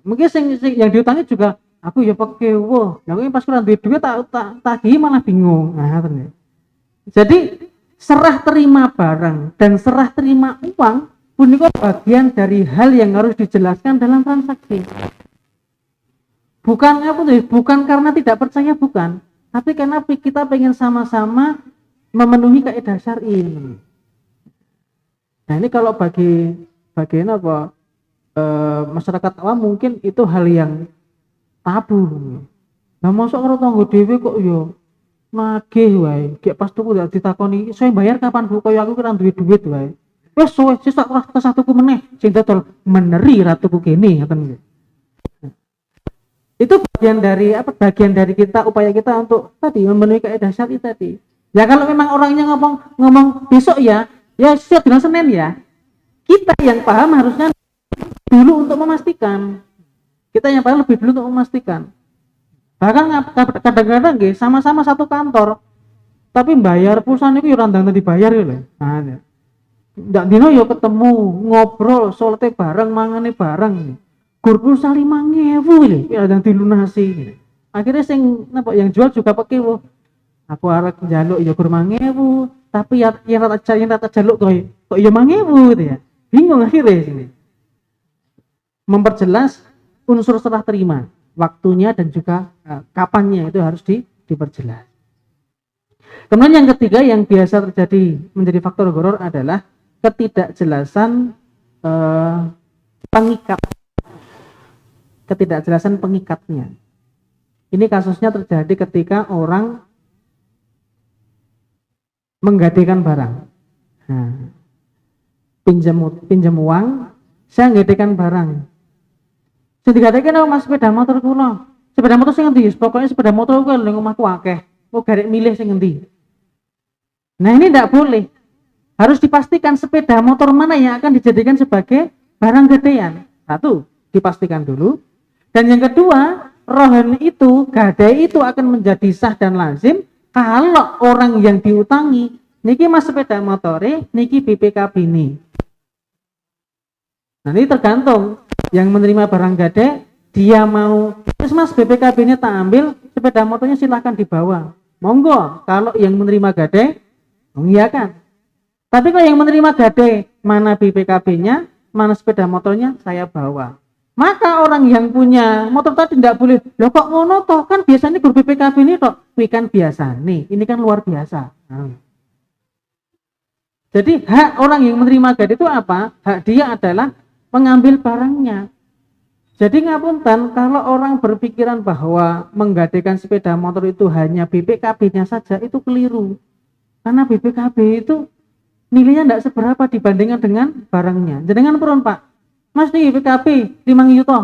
Mungkin sing yang diutangi juga aku ya pekewo. Lah kok pas kurang duit tak tagih malah bingung. Nah, ngoten. Jadi serah terima barang dan serah terima uang punika bagian dari hal yang harus dijelaskan dalam transaksi. Bukan karena tidak percaya, bukan, tapi karena kita pengen sama-sama memenuhi kaidah syar'i. Nah, ini kalau bagian apa masyarakat awam mungkin itu hal yang tabu. Nah, mosok karo tangga dhewe kok yo nagih wae, gek pas tuku dak ditakoni, "Saya bayar kapan Bu? Kaya aku kira duwe duit wae." Wes suwe sesuk tas tuku meneh, sing dodol meneri ra tuku kene ngoten. Itu bagian dari kita, upaya kita untuk tadi memenuhi kaidah syar'i tadi. Ya kalau memang orangnya ngomong besok ya setiap dina Senin ya. Kita yang paham harusnya dulu untuk memastikan. Kita yang paham lebih dulu untuk memastikan. Bahkan kadang-kadang nggih sama-sama satu kantor. Tapi bayar pulsa niku yo randang dibayar yo lho. Nah, ndak dino yo ketemu, ngobrol, solete bareng, mangane bareng. Gur pulsa 5.000 lho, ya randang dilunasi. Akhirnya sing napa yang jual juga pekewo. Aku arek njaluk ya gur 5.000, tapi yang rata jaluk kok ya 5.000 gitu ya. Bingung akhirnya sini. Memperjelas unsur serah terima, waktunya dan juga kapannya itu harus diperjelas. Kemudian yang ketiga yang biasa terjadi menjadi faktor gharar adalah ketidakjelasan pengikatnya. Ini kasusnya terjadi ketika orang menggadaikan barang. Nah, pinjam uang, saya nggadaikan barang. Sing digadaikan apa Mas sepeda motor kula. Sepeda motor sing endi? Pokoknya sepeda motor kuwi ning omahku akeh. Kok garek milih sing endi? Nah, ini tidak boleh. Harus dipastikan sepeda motor mana yang akan dijadikan sebagai barang gadaian. Satu, dipastikan dulu. Dan yang kedua, rohan itu, gadai itu akan menjadi sah dan lazim kalau orang yang diutangi, niki Mas sepeda motore, niki BPKB ini. Nah, ini tergantung yang menerima barang gadai, dia mau, terus Mas BPKB-nya tak ambil, sepeda motornya silahkan dibawa. Monggo, kalau yang menerima gadai, mengiyakan. Tapi kalau yang menerima gadai, mana BPKB-nya, mana sepeda motornya, saya bawa. Maka orang yang punya motor tadi tidak boleh, loh kok ngono toh, kan biasanya gur BPKB ini toh, kan biasa nih, ini kan luar biasa. Nah. Jadi hak orang yang menerima gadai itu apa? Hak dia adalah mengambil barangnya. Jadi ngapunten kalau orang berpikiran bahwa menggadaikan sepeda motor itu hanya BPKB-nya saja, itu keliru. Karena BPKB itu nilainya tidak seberapa dibandingkan dengan barangnya. Jenengan purun Pak, Mas nih BPKB 5 juta.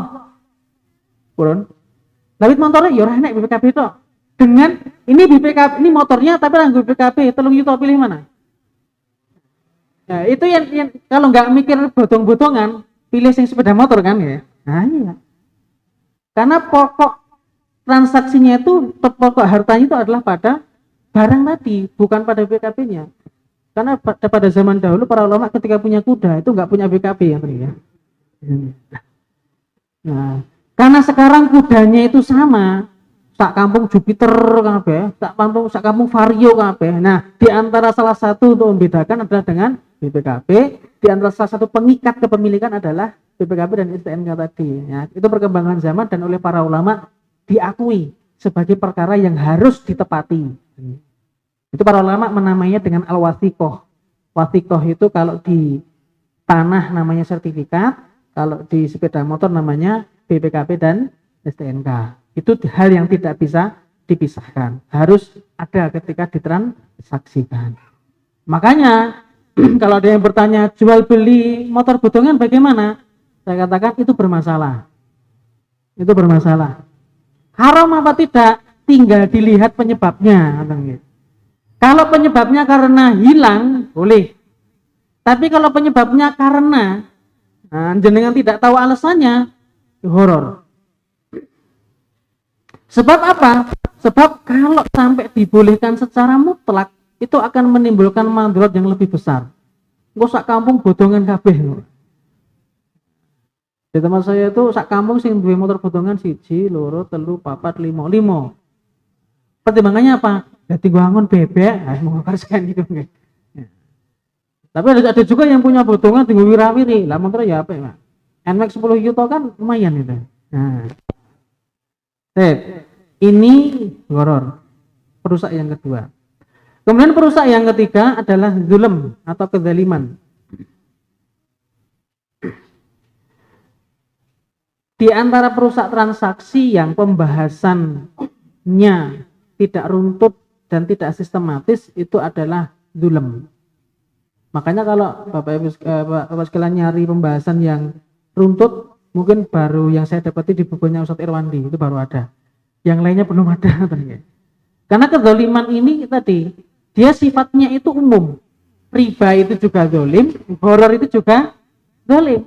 Purun. Tapi motornya ya ora enak BPKB itu. Dengan ini BPKB, ini motornya tapi nganggo BPKB 3 juta, pilih mana? Nah, itu yang kalau nggak mikir botong-botongan, pilih yang sepeda motor kan ya. Nah, iya. Karena pokok transaksinya itu, pokok hartanya itu adalah pada barang tadi, bukan pada BKB-nya. Karena pada zaman dahulu para ulama ketika punya kuda itu nggak punya BKB ya. Nah, karena sekarang kudanya itu sama, sak kampung Jupiter kabeh, sak kampung Vario kabeh. Nah, di antara salah satu untuk membedakan adalah dengan BPKB, di antara salah satu pengikat kepemilikan adalah BPKB dan STNK tadi. Ya, itu perkembangan zaman dan oleh para ulama diakui sebagai perkara yang harus ditepati. Itu para ulama menamainya dengan al-wathiqah. Wathiqah itu kalau di tanah namanya sertifikat, kalau di sepeda motor namanya BPKB dan STNK. Itu hal yang tidak bisa dipisahkan. Harus ada ketika ditransaksikan. Makanya kalau ada yang bertanya jual beli motor bodongan bagaimana? saya katakan itu bermasalah. Itu bermasalah. Haram apa tidak? Tinggal dilihat penyebabnya. Kalau penyebabnya karena hilang, boleh. Tapi kalau penyebabnya karena jenengan tidak tahu alasannya, horor. Sebab apa? Sebab kalau sampai dibolehkan secara mutlak, itu akan menimbulkan mandorot yang lebih besar. Engko sak kampung bodongan kabeh. Di tempat saya itu sak kampung sing duwe motor bodongan 1, 2, 3, 4, 5. Pertimbangannya apa? Dadi gua ngon bebek, mau kan gitu nggih. Tapi ada juga yang punya bodongan tinggal wirawiri. Lah motor ya apa ya? NMAX 10 Yuto kan lumayan itu. Nah. Ini horor. Perusak yang kedua. Kemudian perusak yang ketiga adalah zulm atau kezaliman. Di antara perusak transaksi yang pembahasannya tidak runtut dan tidak sistematis itu adalah zulm. Makanya kalau Bapak sekalian nyari pembahasan yang runtut, mungkin baru yang saya dapati di bukunya Ustadz Irwandi, itu baru ada. Yang lainnya belum ada. Karena kezaliman ini tadi, dia sifatnya itu umum. Riba itu juga zalim, horor itu juga zalim.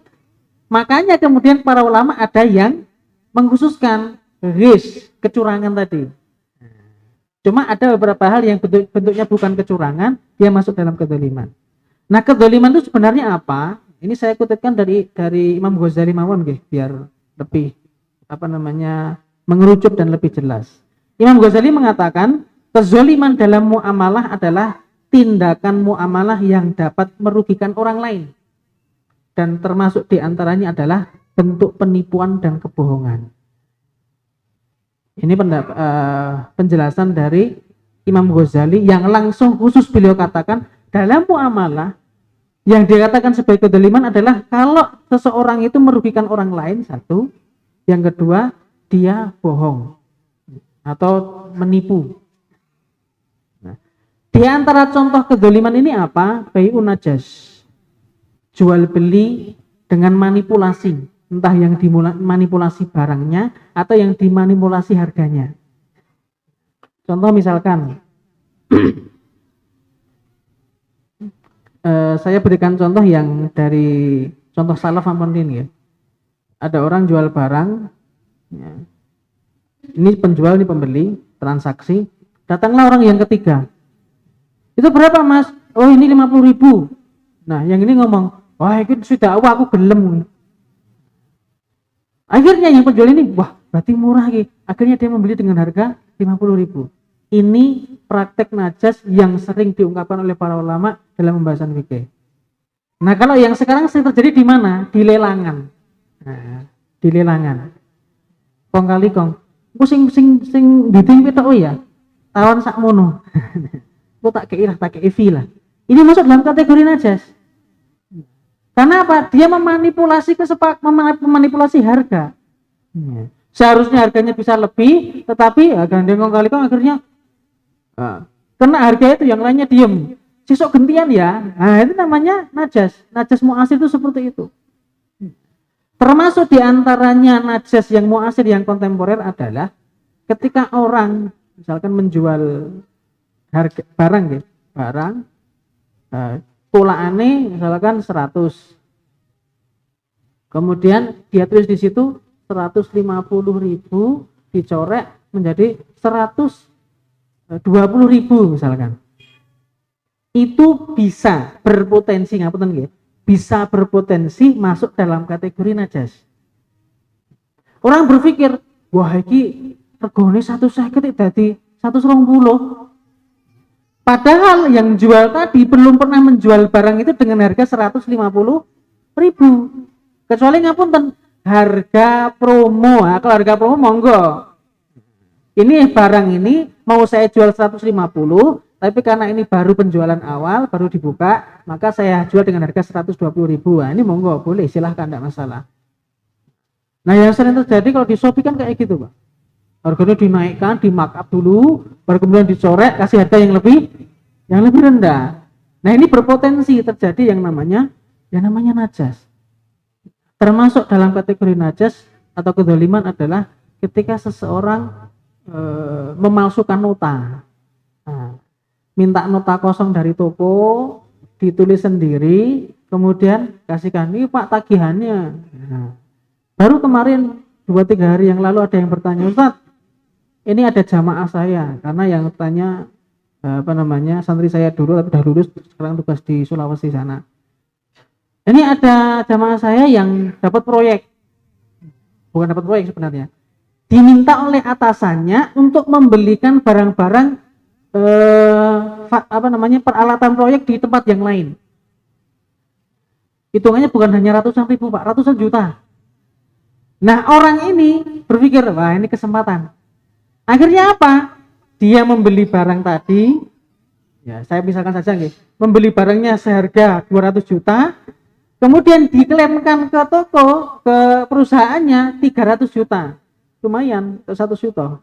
Makanya kemudian para ulama ada yang mengkhususkan ghish, kecurangan tadi. Cuma ada beberapa hal yang bentuknya bukan kecurangan, dia masuk dalam kezaliman. Nah, kezaliman itu sebenarnya apa? Ini saya kutipkan dari Imam Ghazali mawon nggih, biar lebih mengerucut dan lebih jelas. Imam Ghazali mengatakan, kezaliman dalam muamalah adalah tindakan muamalah yang dapat merugikan orang lain. Dan termasuk diantaranya adalah bentuk penipuan dan kebohongan. Ini penjelasan dari Imam Ghazali yang langsung khusus beliau katakan, dalam muamalah yang dikatakan sebagai kezaliman adalah kalau seseorang itu merugikan orang lain, satu. Yang kedua, dia bohong atau menipu. Nah, di antara contoh kezaliman ini apa? Bai'un najas. Jual beli dengan manipulasi, entah yang dimanipulasi barangnya atau yang dimanipulasi harganya. Contoh misalkan saya berikan contoh yang dari contoh salaf ampun ya. Ada orang jual barang ya. Ini penjual, ini pembeli, transaksi. Datanglah orang yang ketiga. Itu berapa mas? Oh ini 50.000. Nah yang ini ngomong, wah itu sudah aku gelem. Akhirnya yang penjual ini, wah berarti murah lagi. Akhirnya dia membeli dengan harga 50.000. Ini praktek najas yang sering diungkapkan oleh para ulama dalam pembahasan fikih. Nah kalau yang sekarang sering terjadi di mana? Di lelangan. Nah, di lelangan. Kong kali kong. Aku sing bidding pitok ya. Tawon sakmono. Aku tak kei fee lah. Ini masuk dalam kategori najas. Karena apa? Dia memanipulasi memanipulasi harga. Seharusnya harganya bisa lebih, tetapi gandeng kong kali kong akhirnya kena harga itu yang lainnya diem. Sesok gantian ya. Nah, itu namanya najas. Najas mu'asir itu seperti itu. Termasuk diantaranya najas yang mu'asir yang kontemporer adalah ketika orang misalkan menjual harga barang ya, polaane misalkan 100. Kemudian dia tulis di situ 150.000 dicorek menjadi 120.000 misalkan. Itu bisa berpotensi ngapunten nggih, bisa berpotensi masuk dalam kategori najas. Orang berpikir, wah iki regane 150 dadi 120. Padahal yang jual tadi belum pernah menjual barang itu dengan harga 150.000. Kecuali ngapunten harga promo. Nah, kalau harga promo monggo. Ini barang ini mau saya jual 150, tapi karena ini baru penjualan awal, baru dibuka, maka saya jual dengan harga 120.000. Nah, ini monggo, boleh, silahkan, tidak masalah. Nah, yang sering terjadi kalau di Shopee kan kayak gitu, Pak. Harganya dinaikkan, di markup dulu, baru kemudian dicorek, kasih harga yang lebih rendah. Nah, ini berpotensi terjadi yang namanya najas. Termasuk dalam kategori najas atau kedzaliman adalah ketika seseorang memalsukan nota. Nah, minta nota kosong dari toko, ditulis sendiri, kemudian kasihkan, ini Pak tagihannya. Nah, baru kemarin 2-3 hari yang lalu ada yang bertanya, Ustaz, ini ada jamaah saya, karena yang tanya santri saya dulu tapi udah lulus, sekarang tugas di Sulawesi sana. Ini ada jamaah saya yang dapat proyek, bukan dapat proyek sebenarnya, diminta oleh atasannya untuk membelikan barang-barang peralatan proyek di tempat yang lain. Hitungannya bukan hanya ratusan ribu Pak, ratusan juta. Nah orang ini berpikir, wah ini kesempatan. Akhirnya apa? Dia membeli barang tadi, ya saya misalkan saja nih, membeli barangnya seharga 200 juta, kemudian diklaimkan ke toko, ke perusahaannya 300 juta. Lumayan, ke 1 juta.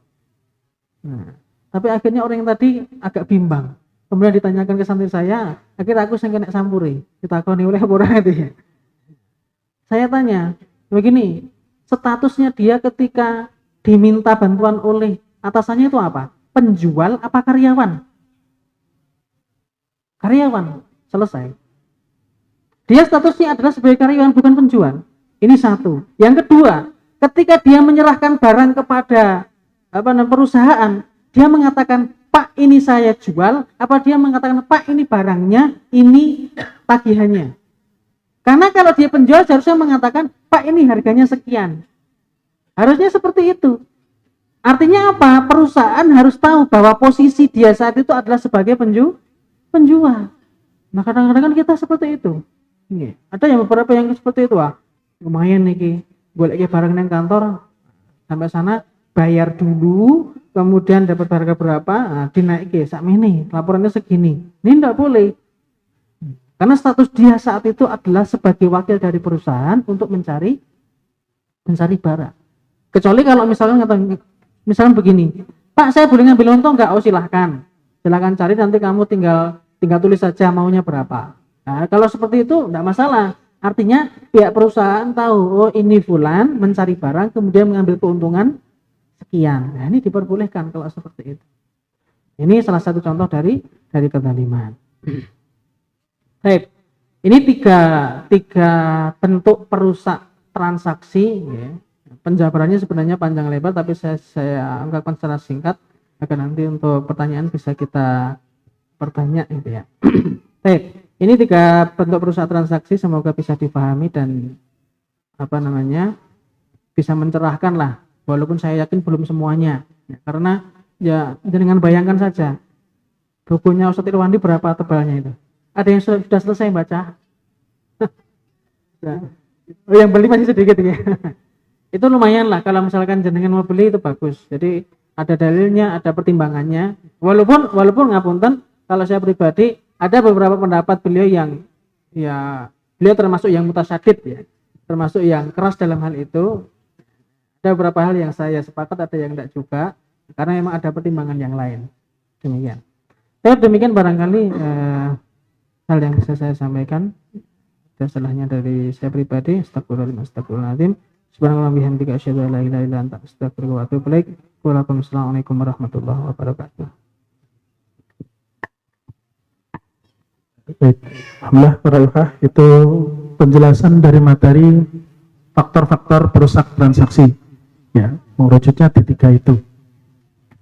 Nah, tapi akhirnya orang yang tadi agak bimbang. Kemudian ditanyakan ke santri saya, akhirnya aku sing kena sampuri, ditakoni oleh orang itu ya. Saya tanya, begini, statusnya dia ketika diminta bantuan oleh atasannya itu apa? Penjual apa karyawan? Karyawan, selesai. Dia statusnya adalah sebagai karyawan, bukan penjual. Ini satu. Yang kedua, ketika dia menyerahkan barang kepada perusahaan, dia mengatakan, Pak ini saya jual, apa dia mengatakan, Pak ini barangnya, ini tagihannya. Karena kalau dia penjual seharusnya mengatakan, Pak ini harganya sekian. Harusnya seperti itu. Artinya apa? Perusahaan harus tahu bahwa posisi dia saat itu adalah sebagai penjual. Nah kadang-kadang kita seperti itu. Ada yang beberapa yang seperti itu, lumayan nih, gue lagi barang neng kantor, sampai sana bayar dulu, kemudian dapat harga berapa, dinaiki sakmene, laporannya segini. Ini enggak boleh. Karena status dia saat itu adalah sebagai wakil dari perusahaan untuk mencari barang. Kecuali kalau misalkan begini, Pak saya boleh ngambil untung enggak? Oh silahkan cari, nanti kamu tinggal tulis saja maunya berapa. Nah, kalau seperti itu enggak masalah. Artinya pihak perusahaan tahu, oh ini fulan mencari barang kemudian mengambil keuntungan sekian. Nah, ini diperbolehkan kalau seperti itu. Ini salah satu contoh dari kedzaliman. Baik. Ini tiga bentuk perusak transaksi ya. Penjabarannya sebenarnya panjang lebar tapi saya ungkapkan secara singkat agar nanti untuk pertanyaan bisa kita perbanyak gitu ya. Baik. Ini 3 bentuk perusak transaksi, semoga bisa dipahami dan bisa mencerahkan lah. Walaupun saya yakin belum semuanya, ya, karena ya dengan bayangkan saja bukunya Ustadz Irwandi berapa tebalnya itu. Ada yang sudah selesai baca? Oh, yang beli masih sedikit ya. Itu lumayan lah kalau misalkan jenengan mau beli itu bagus. Jadi ada dalilnya, ada pertimbangannya. Walaupun ngapunten, kalau saya pribadi ada beberapa pendapat beliau yang ya beliau termasuk yang mutasyadid ya, termasuk yang keras dalam hal itu. Ada beberapa hal yang saya sepakat, ada yang tidak juga, karena memang ada pertimbangan yang lain. Demikian. Demikian barangkali hal yang bisa saya sampaikan. Dan setelahnya dari saya pribadi, astagfirullahaladzim. Subhanallah bihamdika asyhadu an la ilaha illa anta astaghfiruka wa atubu ilaik. Wassalamualaikum warahmatullahi wabarakatuh. Baik, alhamdulillah para ikhwah, itu penjelasan dari materi faktor-faktor perusak transaksi. Ya, merujuknya di 3 itu.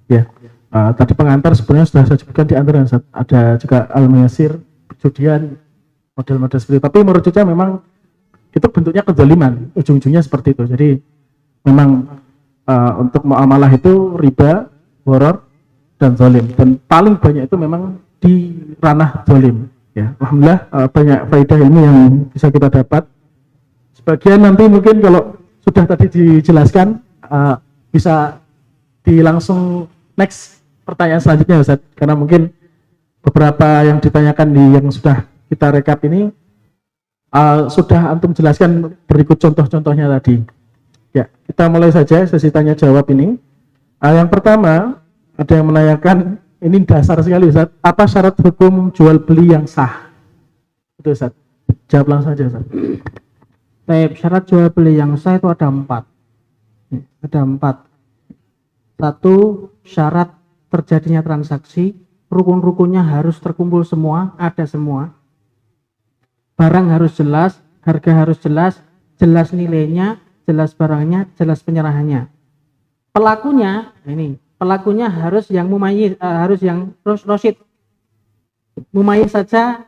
Ya, tadi pengantar sebenarnya sudah saya sebutkan di antara ada juga al-maisir, perjudian, model-model seperti itu. Tapi merujuknya memang itu bentuknya kedzaliman, ujung-ujungnya seperti itu. Jadi memang untuk muamalah itu riba, gharar, dan zalim. Dan paling banyak itu memang di ranah zalim. Ya, alhamdulillah banyak faedah ilmu yang bisa kita dapat. Sebagian nanti mungkin kalau sudah tadi dijelaskan bisa langsung next pertanyaan selanjutnya Ustaz, karena mungkin beberapa yang ditanyakan yang sudah kita rekap ini sudah antum jelaskan berikut contoh-contohnya tadi. Ya, kita mulai saja sesi tanya jawab ini. Yang pertama ada yang menanyakan, ini dasar sekali Ustaz, apa syarat hukum jual beli yang sah? Itu Ustaz, jawab langsung saja Ustaz. Baik, syarat jual beli yang sah itu ada 4. Ada 4. 1, syarat terjadinya transaksi, rukun-rukunnya harus terkumpul semua, ada semua. Barang harus jelas, harga harus jelas, jelas nilainya, jelas barangnya, jelas penyerahannya. Pelakunya harus yang mumayyiz, harus yang rosyid. Mumayyiz saja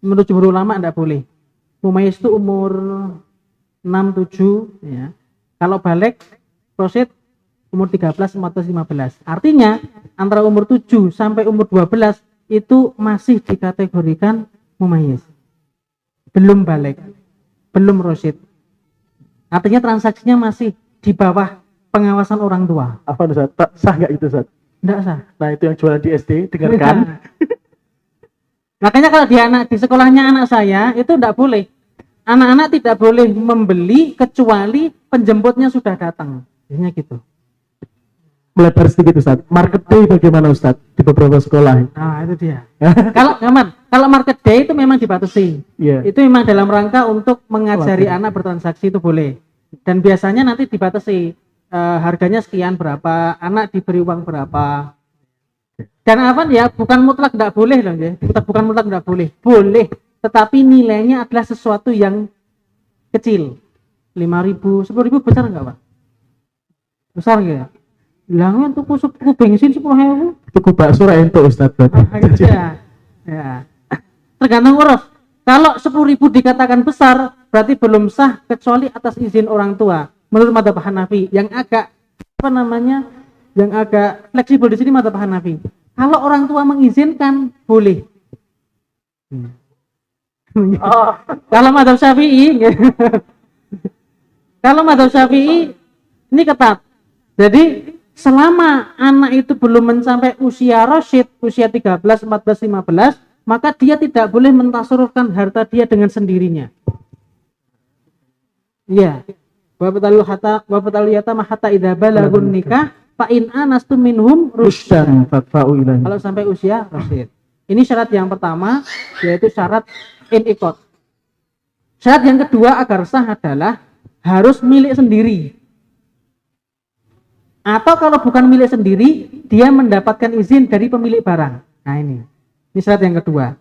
menurut jumhur ulama tidak boleh. Mumayyiz itu umur 6, 7 ya. Kalau balik rosyid umur 13, 14, 15. Artinya antara umur 7 sampai umur 12 itu masih dikategorikan mumayyiz. Belum balik, belum rosyid. Artinya transaksinya masih di bawah pengawasan orang tua. Apa Ustaz? Sah nggak itu Ustaz? Tidak sah. Nah itu yang jualan di SD, dengarkan. Makanya kalau di sekolahnya anak saya itu tidak boleh. Anak-anak tidak boleh membeli kecuali penjemputnya sudah datang. Biasanya gitu. Melebar sedikit Ustaz. Market day bagaimana Ustaz di beberapa sekolah? Nah itu dia. Kalau market day itu memang dibatasi. Iya. Itu memang dalam rangka untuk mengajari anak bertransaksi itu boleh. Dan biasanya nanti dibatasi harganya sekian berapa, anak diberi uang berapa. Dan apa ya, bukan mutlak tidak boleh loh ya. Bukan mutlak tidak boleh. Boleh, tetapi nilainya adalah sesuatu yang kecil. 5.000, 10.000 besar enggak, Pak? Besar enggak ya? Bilangnya tuku bensin 10.000. Tuku bakso ra entuk Ustaz. Ya. Tergantung urus. Kalau 10.000 dikatakan besar, berarti belum sah kecuali atas izin orang tua. Menurut madzhab Hanafi, yang agak fleksibel di sini madzhab Hanafi. Kalau orang tua mengizinkan, boleh. Kalau madzhab Syafi'i, ini ketat. Jadi selama anak itu belum mencapai usia rasyid, usia 13, 14, 15, maka dia tidak boleh mentasarrufkan harta dia dengan sendirinya. Iya. Wabtalu yatama hatta idza balagun nikah fa in anastum minhum rusydan fadfa'u ilaihi. Kalau sampai usia rasyid. Ini syarat yang pertama, yaitu syarat inqad. Syarat yang kedua agar sah adalah harus milik sendiri. Atau kalau bukan milik sendiri, dia mendapatkan izin dari pemilik barang. Nah ini syarat yang kedua.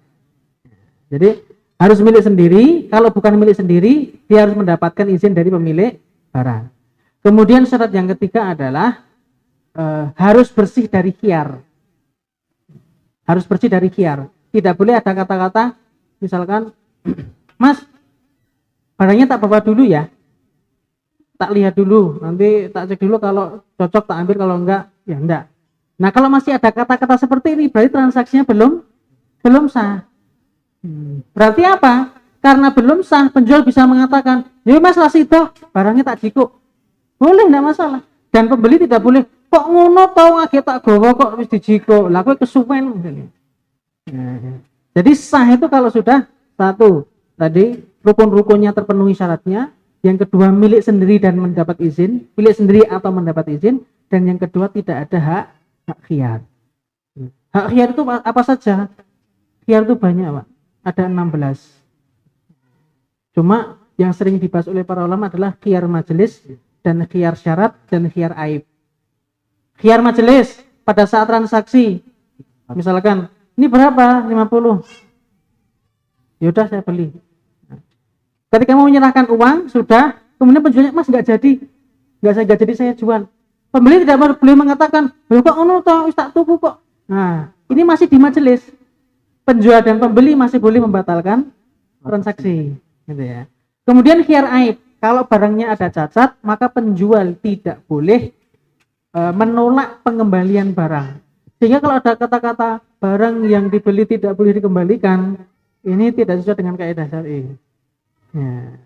Jadi harus milik sendiri. Kalau bukan milik sendiri, dia harus mendapatkan izin dari pemilik barang. Kemudian syarat yang ketiga adalah harus bersih dari khiyar. Harus bersih dari khiyar. Tidak boleh ada kata-kata, misalkan, Mas, barangnya tak bawa dulu ya. Tak lihat dulu, nanti tak cek dulu, kalau cocok tak ambil, kalau enggak ya enggak. Nah kalau masih ada kata-kata seperti ini, berarti transaksinya belum sah. Berarti apa? Karena belum sah, penjual bisa mengatakan, ya Mas lasido, barangnya tak jiko, boleh, enggak masalah. Dan pembeli tidak boleh, kok ngono tau ngake tak gowo kok wis dijiko, lah kowe kesuwen. Jadi sah itu kalau sudah satu, tadi rukun-rukunnya terpenuhi syaratnya. Yang kedua milik sendiri dan mendapat izin, milik sendiri atau mendapat izin, dan yang kedua tidak ada hak khiyar. Hak khiyar itu apa saja? Khiyar itu banyak, Pak. Ada 16. Cuma yang sering dibahas oleh para ulama adalah khiyar majelis dan khiyar syarat dan khiyar aib. Khiyar majelis pada saat transaksi, misalkan ini berapa? 50. Yaudah saya beli. Ketika mau menyerahkan uang, sudah, kemudian penjualnya, Mas nggak jadi saya jual. Pembeli tidak boleh mengatakan, kok ono toh, tak tuku kok. Nah, ini masih di majelis. Penjual dan pembeli masih boleh membatalkan transaksi, gitu ya. Kemudian khiyar aib, kalau barangnya ada cacat, maka penjual tidak boleh menolak pengembalian barang. Sehingga kalau ada kata-kata barang yang dibeli tidak boleh dikembalikan, ini tidak sesuai dengan kaidah syar'i. Ya.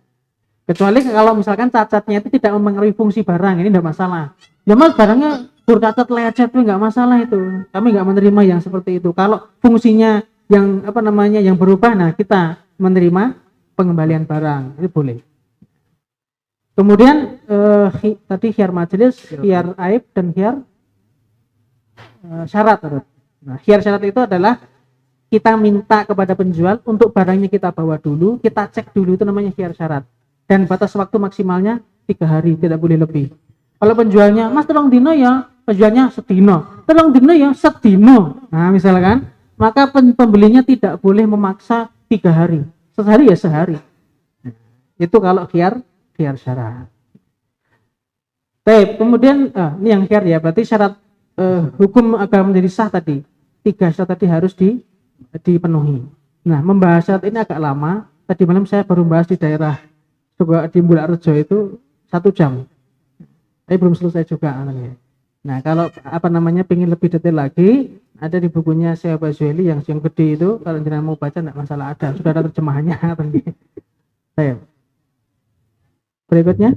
Kecuali kalau misalkan cacatnya itu tidak mempengaruhi fungsi barang, ini tidak masalah. Ya Mas, barangnya bercacat lecet itu nggak masalah itu. Kami nggak menerima yang seperti itu. Kalau fungsinya yang yang berubah, nah kita menerima pengembalian barang, itu boleh. Kemudian tadi khiyar majelis, khiyar aib dan khiyar syarat. Nah, khiyar syarat itu adalah kita minta kepada penjual untuk barangnya kita bawa dulu, kita cek dulu, itu namanya khiyar syarat. dan batas waktu maksimalnya 3 hari, tidak boleh lebih. Kalau penjualnya, Mas tolong dino ya, penjualnya sedino, tolong dino ya sedino. Nah misalkan, maka pembelinya tidak boleh memaksa 3 hari, sehari ya sehari. Itu kalau khiyar syarat. Baik, kemudian ini yang khiyar ya, berarti syarat hukum agar menjadi sah tadi 3 syarat tadi harus dipenuhi. Nah, membahas syarat ini agak lama. Tadi malam saya baru bahas di daerah juga di Bulakrejo itu 1 jam. Tapi belum selesai juga. Nah, kalau pengen lebih detail lagi, ada di bukunya Syekh Bazueli yang gede itu, kalau jangan mau baca enggak masalah, ada, sudah ada terjemahannya. Saya. Berikutnya.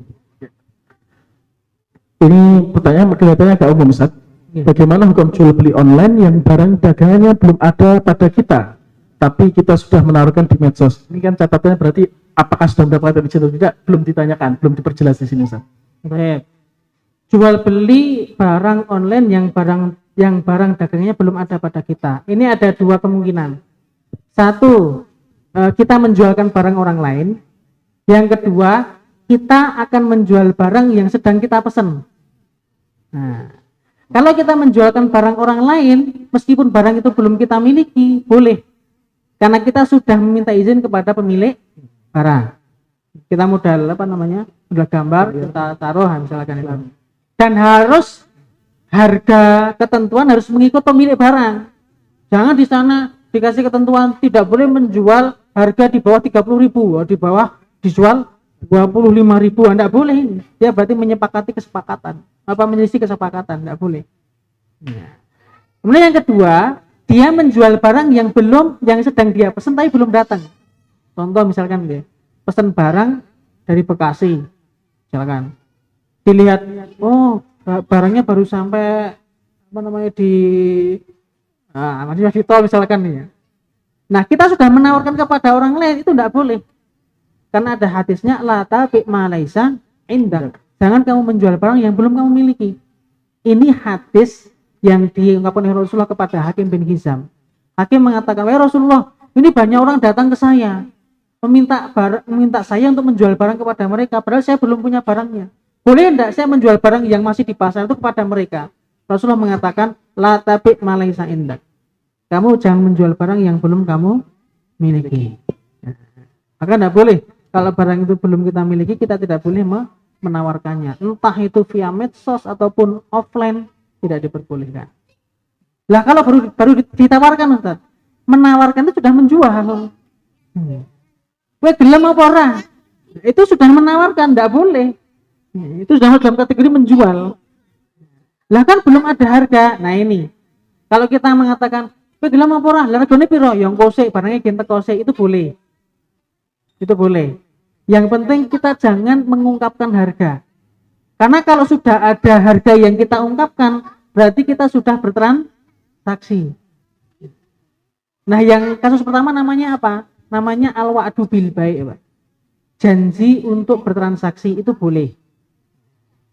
Ini pertanyaan kelihatannya agak umum, Ustaz. Bagaimana hukum jual beli online yang barang dagangannya belum ada pada kita, tapi kita sudah menaruhkan di medsos? Ini kan catatannya berarti apakah sudah mendapatkan izin atau tidak, belum ditanyakan, belum diperjelas di sini, Ustaz. Baik. Jual beli barang online yang barang dagangnya belum ada pada kita. Ini ada 2 kemungkinan. 1, kita menjualkan barang orang lain. Yang kedua, kita akan menjual barang yang sedang kita pesan. Nah, kalau kita menjualkan barang orang lain, meskipun barang itu belum kita miliki, boleh. Karena kita sudah meminta izin kepada pemilik barang. Kita modal modal gambar, kita taruh misalkan itu. Dan harus harga ketentuan harus mengikut pemilik barang. Jangan di sana dikasih ketentuan tidak boleh menjual harga di bawah 30.000, di bawah dijual 25.000, enggak boleh. Dia berarti menyepakati kesepakatan. Menyelisih kesepakatan, enggak boleh. Kemudian yang kedua, dia menjual barang yang sedang dia pesan tapi belum datang. Contoh misalkan dia pesan barang dari Bekasi, misalkan. Dilihat, barangnya baru sampai di tol misalkan nih ya. Nah, kita sudah menawarkan kepada orang lain, itu enggak boleh. Karena ada hadisnya la tabi' ma laisa indak. Jangan kamu menjual barang yang belum kamu miliki. Ini hadis yang diungkapkan oleh Rasulullah kepada Hakim bin Hizam. Hakim mengatakan, "Wahai Rasulullah, ini banyak orang datang ke saya, meminta saya untuk menjual barang kepada mereka, padahal saya belum punya barangnya. Boleh enggak saya menjual barang yang masih di pasar itu kepada mereka?" Rasulullah mengatakan, "La tabi' ma laisa indak." Kamu jangan menjual barang yang belum kamu miliki. Maka enggak boleh. Kalau barang itu belum kita miliki, kita tidak boleh menawarkannya. Entah itu via medsos ataupun offline, tidak diperbolehkan. Lah kalau baru ditawarkan, Ustaz, menawarkan itu sudah menjual. Kowe gelem apa ora? Itu sudah menawarkan, enggak boleh. Itu sudah dalam kategori menjual. Lah kan belum ada harga. Nah ini, kalau kita mengatakan, kowe gelem apa ora? Lah regane piro? Yang kose, barangnya gen teko kose, itu boleh. Itu boleh. Yang penting kita jangan mengungkapkan harga. Karena kalau sudah ada harga yang kita ungkapkan, berarti kita sudah bertransaksi. Nah, yang kasus pertama namanya apa? Namanya al-wa'du bil bai', Pak. Janji untuk bertransaksi itu boleh.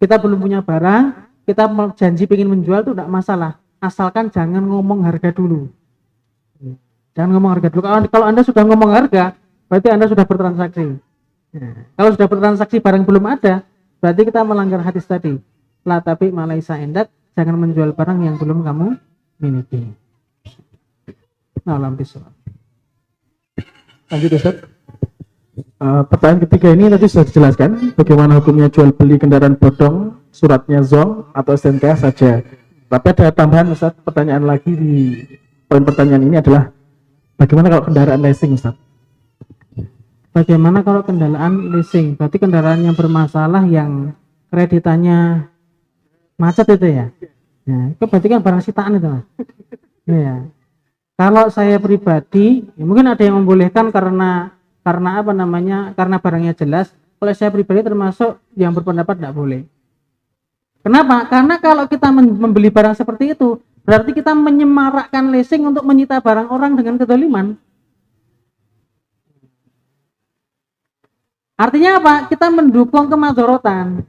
Kita belum punya barang, kita janji ingin menjual itu tidak masalah. Asalkan jangan ngomong harga dulu. Jangan ngomong harga dulu. Kalau Anda sudah ngomong harga, berarti Anda sudah bertransaksi. Kalau sudah bertransaksi barang belum ada, berarti kita melanggar hadis tadi. La tabi' ma laisa indak, jangan menjual barang yang belum kamu miliki. Nah, lanjut, Ustaz. Pertanyaan ketiga ini tadi sudah dijelaskan bagaimana hukumnya jual beli kendaraan bodong, suratnya zong atau STNK saja. Tapi ada tambahan, Ustaz, pertanyaan lagi di poin pertanyaan ini adalah bagaimana kalau kendaraan leasing, Ustaz? Bagaimana kalau kendaraan leasing? Berarti kendaraan yang bermasalah yang kreditannya macet itu ya? Ya, itu berarti kan barang sitaan itu, Mas. Ya. Kalau saya pribadi, ya mungkin ada yang membolehkan karena karena barangnya jelas. Kalau saya pribadi termasuk yang berpendapat tidak boleh. Kenapa? Karena kalau kita membeli barang seperti itu, berarti kita menyemarakkan leasing untuk menyita barang orang dengan kezaliman. Artinya apa? Kita mendukung kemadharatan.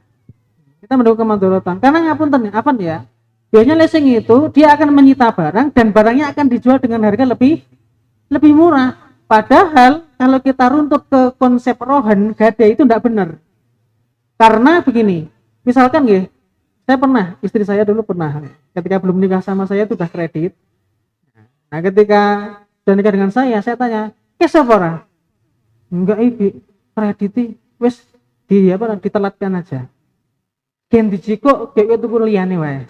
Karena ngapunten apa ya? Biasanya leasing itu dia akan menyita barang dan barangnya akan dijual dengan harga lebih murah. Padahal kalau kita runtut ke konsep rohan, gadai itu tidak benar. Karena begini, misalkan ya, istri saya dulu pernah, ketika belum nikah sama saya itu udah kredit. Nah ketika sudah nikah dengan saya tanya, siapa orang? Enggak ibu, kredit wes ditelatkan aja. Gen dijiko kayak itu kuliahnya wae.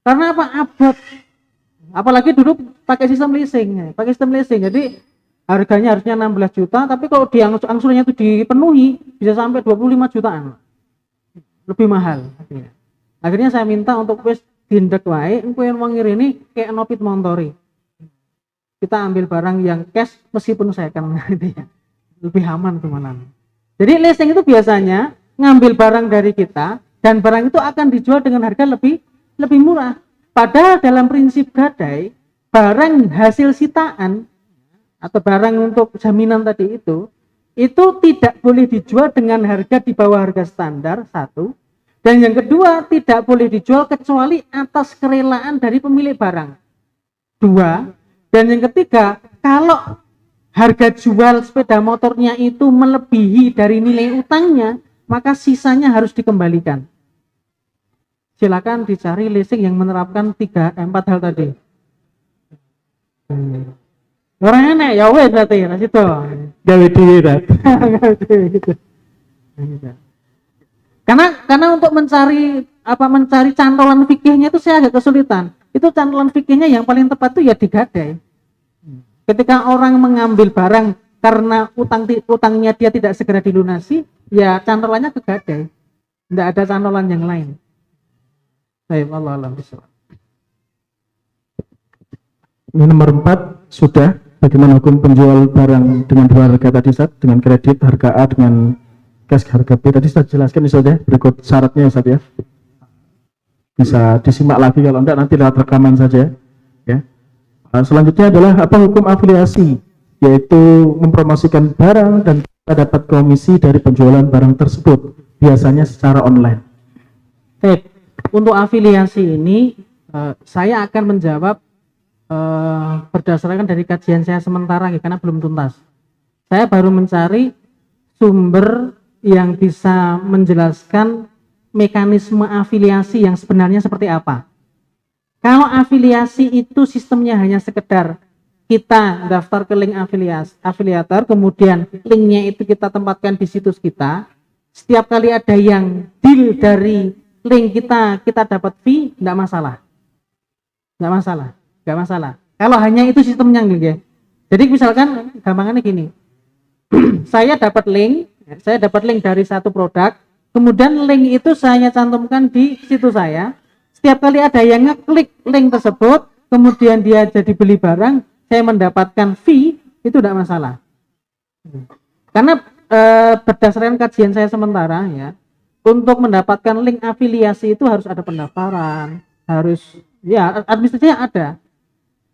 Karena apa? Abot. Apalagi dulu pakai sistem leasing. Jadi harganya harusnya 16 juta, tapi kalau angsurannya itu dipenuhi bisa sampai 25 jutaan. Lebih mahal. Akhirnya saya minta untuk wes dindek wae, engko yang wong ngireni kayak nopit montori. Kita ambil barang yang cash meskipun saya kan gitu ya. Lebih aman kemana. Jadi leasing itu biasanya ngambil barang dari kita dan barang itu akan dijual dengan harga lebih murah. Padahal dalam prinsip gadai, barang hasil sitaan atau barang untuk jaminan tadi itu tidak boleh dijual dengan harga di bawah harga standar, satu. Dan yang kedua, tidak boleh dijual kecuali atas kerelaan dari pemilik barang. Dua. Dan yang ketiga, kalau harga jual sepeda motornya itu melebihi dari nilai utangnya, maka sisanya harus dikembalikan. Silakan dicari leasing yang menerapkan 4 hal tadi. Orang enak ya wes berarti ya situ. Gawe dhewe ta. Karena untuk mencari cantolan fikihnya itu saya agak kesulitan. Itu cantolan fikihnya yang paling tepat itu ya digadai. Ketika orang mengambil barang karena utangnya dia tidak segera dilunasi, ya cantolannya ke gadai. Tidak ada cantolan yang lain. Baik, Allah alam bisawab. Ini nomor 4 sudah. Bagaimana hukum penjual barang dengan dua harga tadi, Ustaz? Dengan kredit harga A dengan cash harga B. Tadi saya jelaskan Ustaz ya, berikut syaratnya Ustaz ya. Bisa disimak lagi, kalau enggak nanti lewat rekaman saja ya. Selanjutnya adalah apa hukum afiliasi, yaitu mempromosikan barang dan kita dapat komisi dari penjualan barang tersebut, biasanya secara online. Baik. Untuk afiliasi ini saya akan menjawab berdasarkan dari kajian saya sementara karena belum tuntas. Saya baru mencari sumber yang bisa menjelaskan mekanisme afiliasi yang sebenarnya seperti apa. Kalau afiliasi itu sistemnya hanya sekedar kita daftar ke link afiliator, kemudian linknya itu kita tempatkan di situs kita. Setiap kali ada yang deal dari link kita dapat fee, enggak masalah. Kalau hanya itu sistemnya gitu. Jadi misalkan gampangannya gini. saya dapat link dari satu produk, kemudian link itu saya cantumkan di situs saya. Setiap kali ada yang ngeklik link tersebut, kemudian dia jadi beli barang, saya mendapatkan fee, itu tidak masalah. Karena berdasarkan kajian saya sementara ya, untuk mendapatkan link afiliasi itu harus ada pendaftaran, administrasinya ada.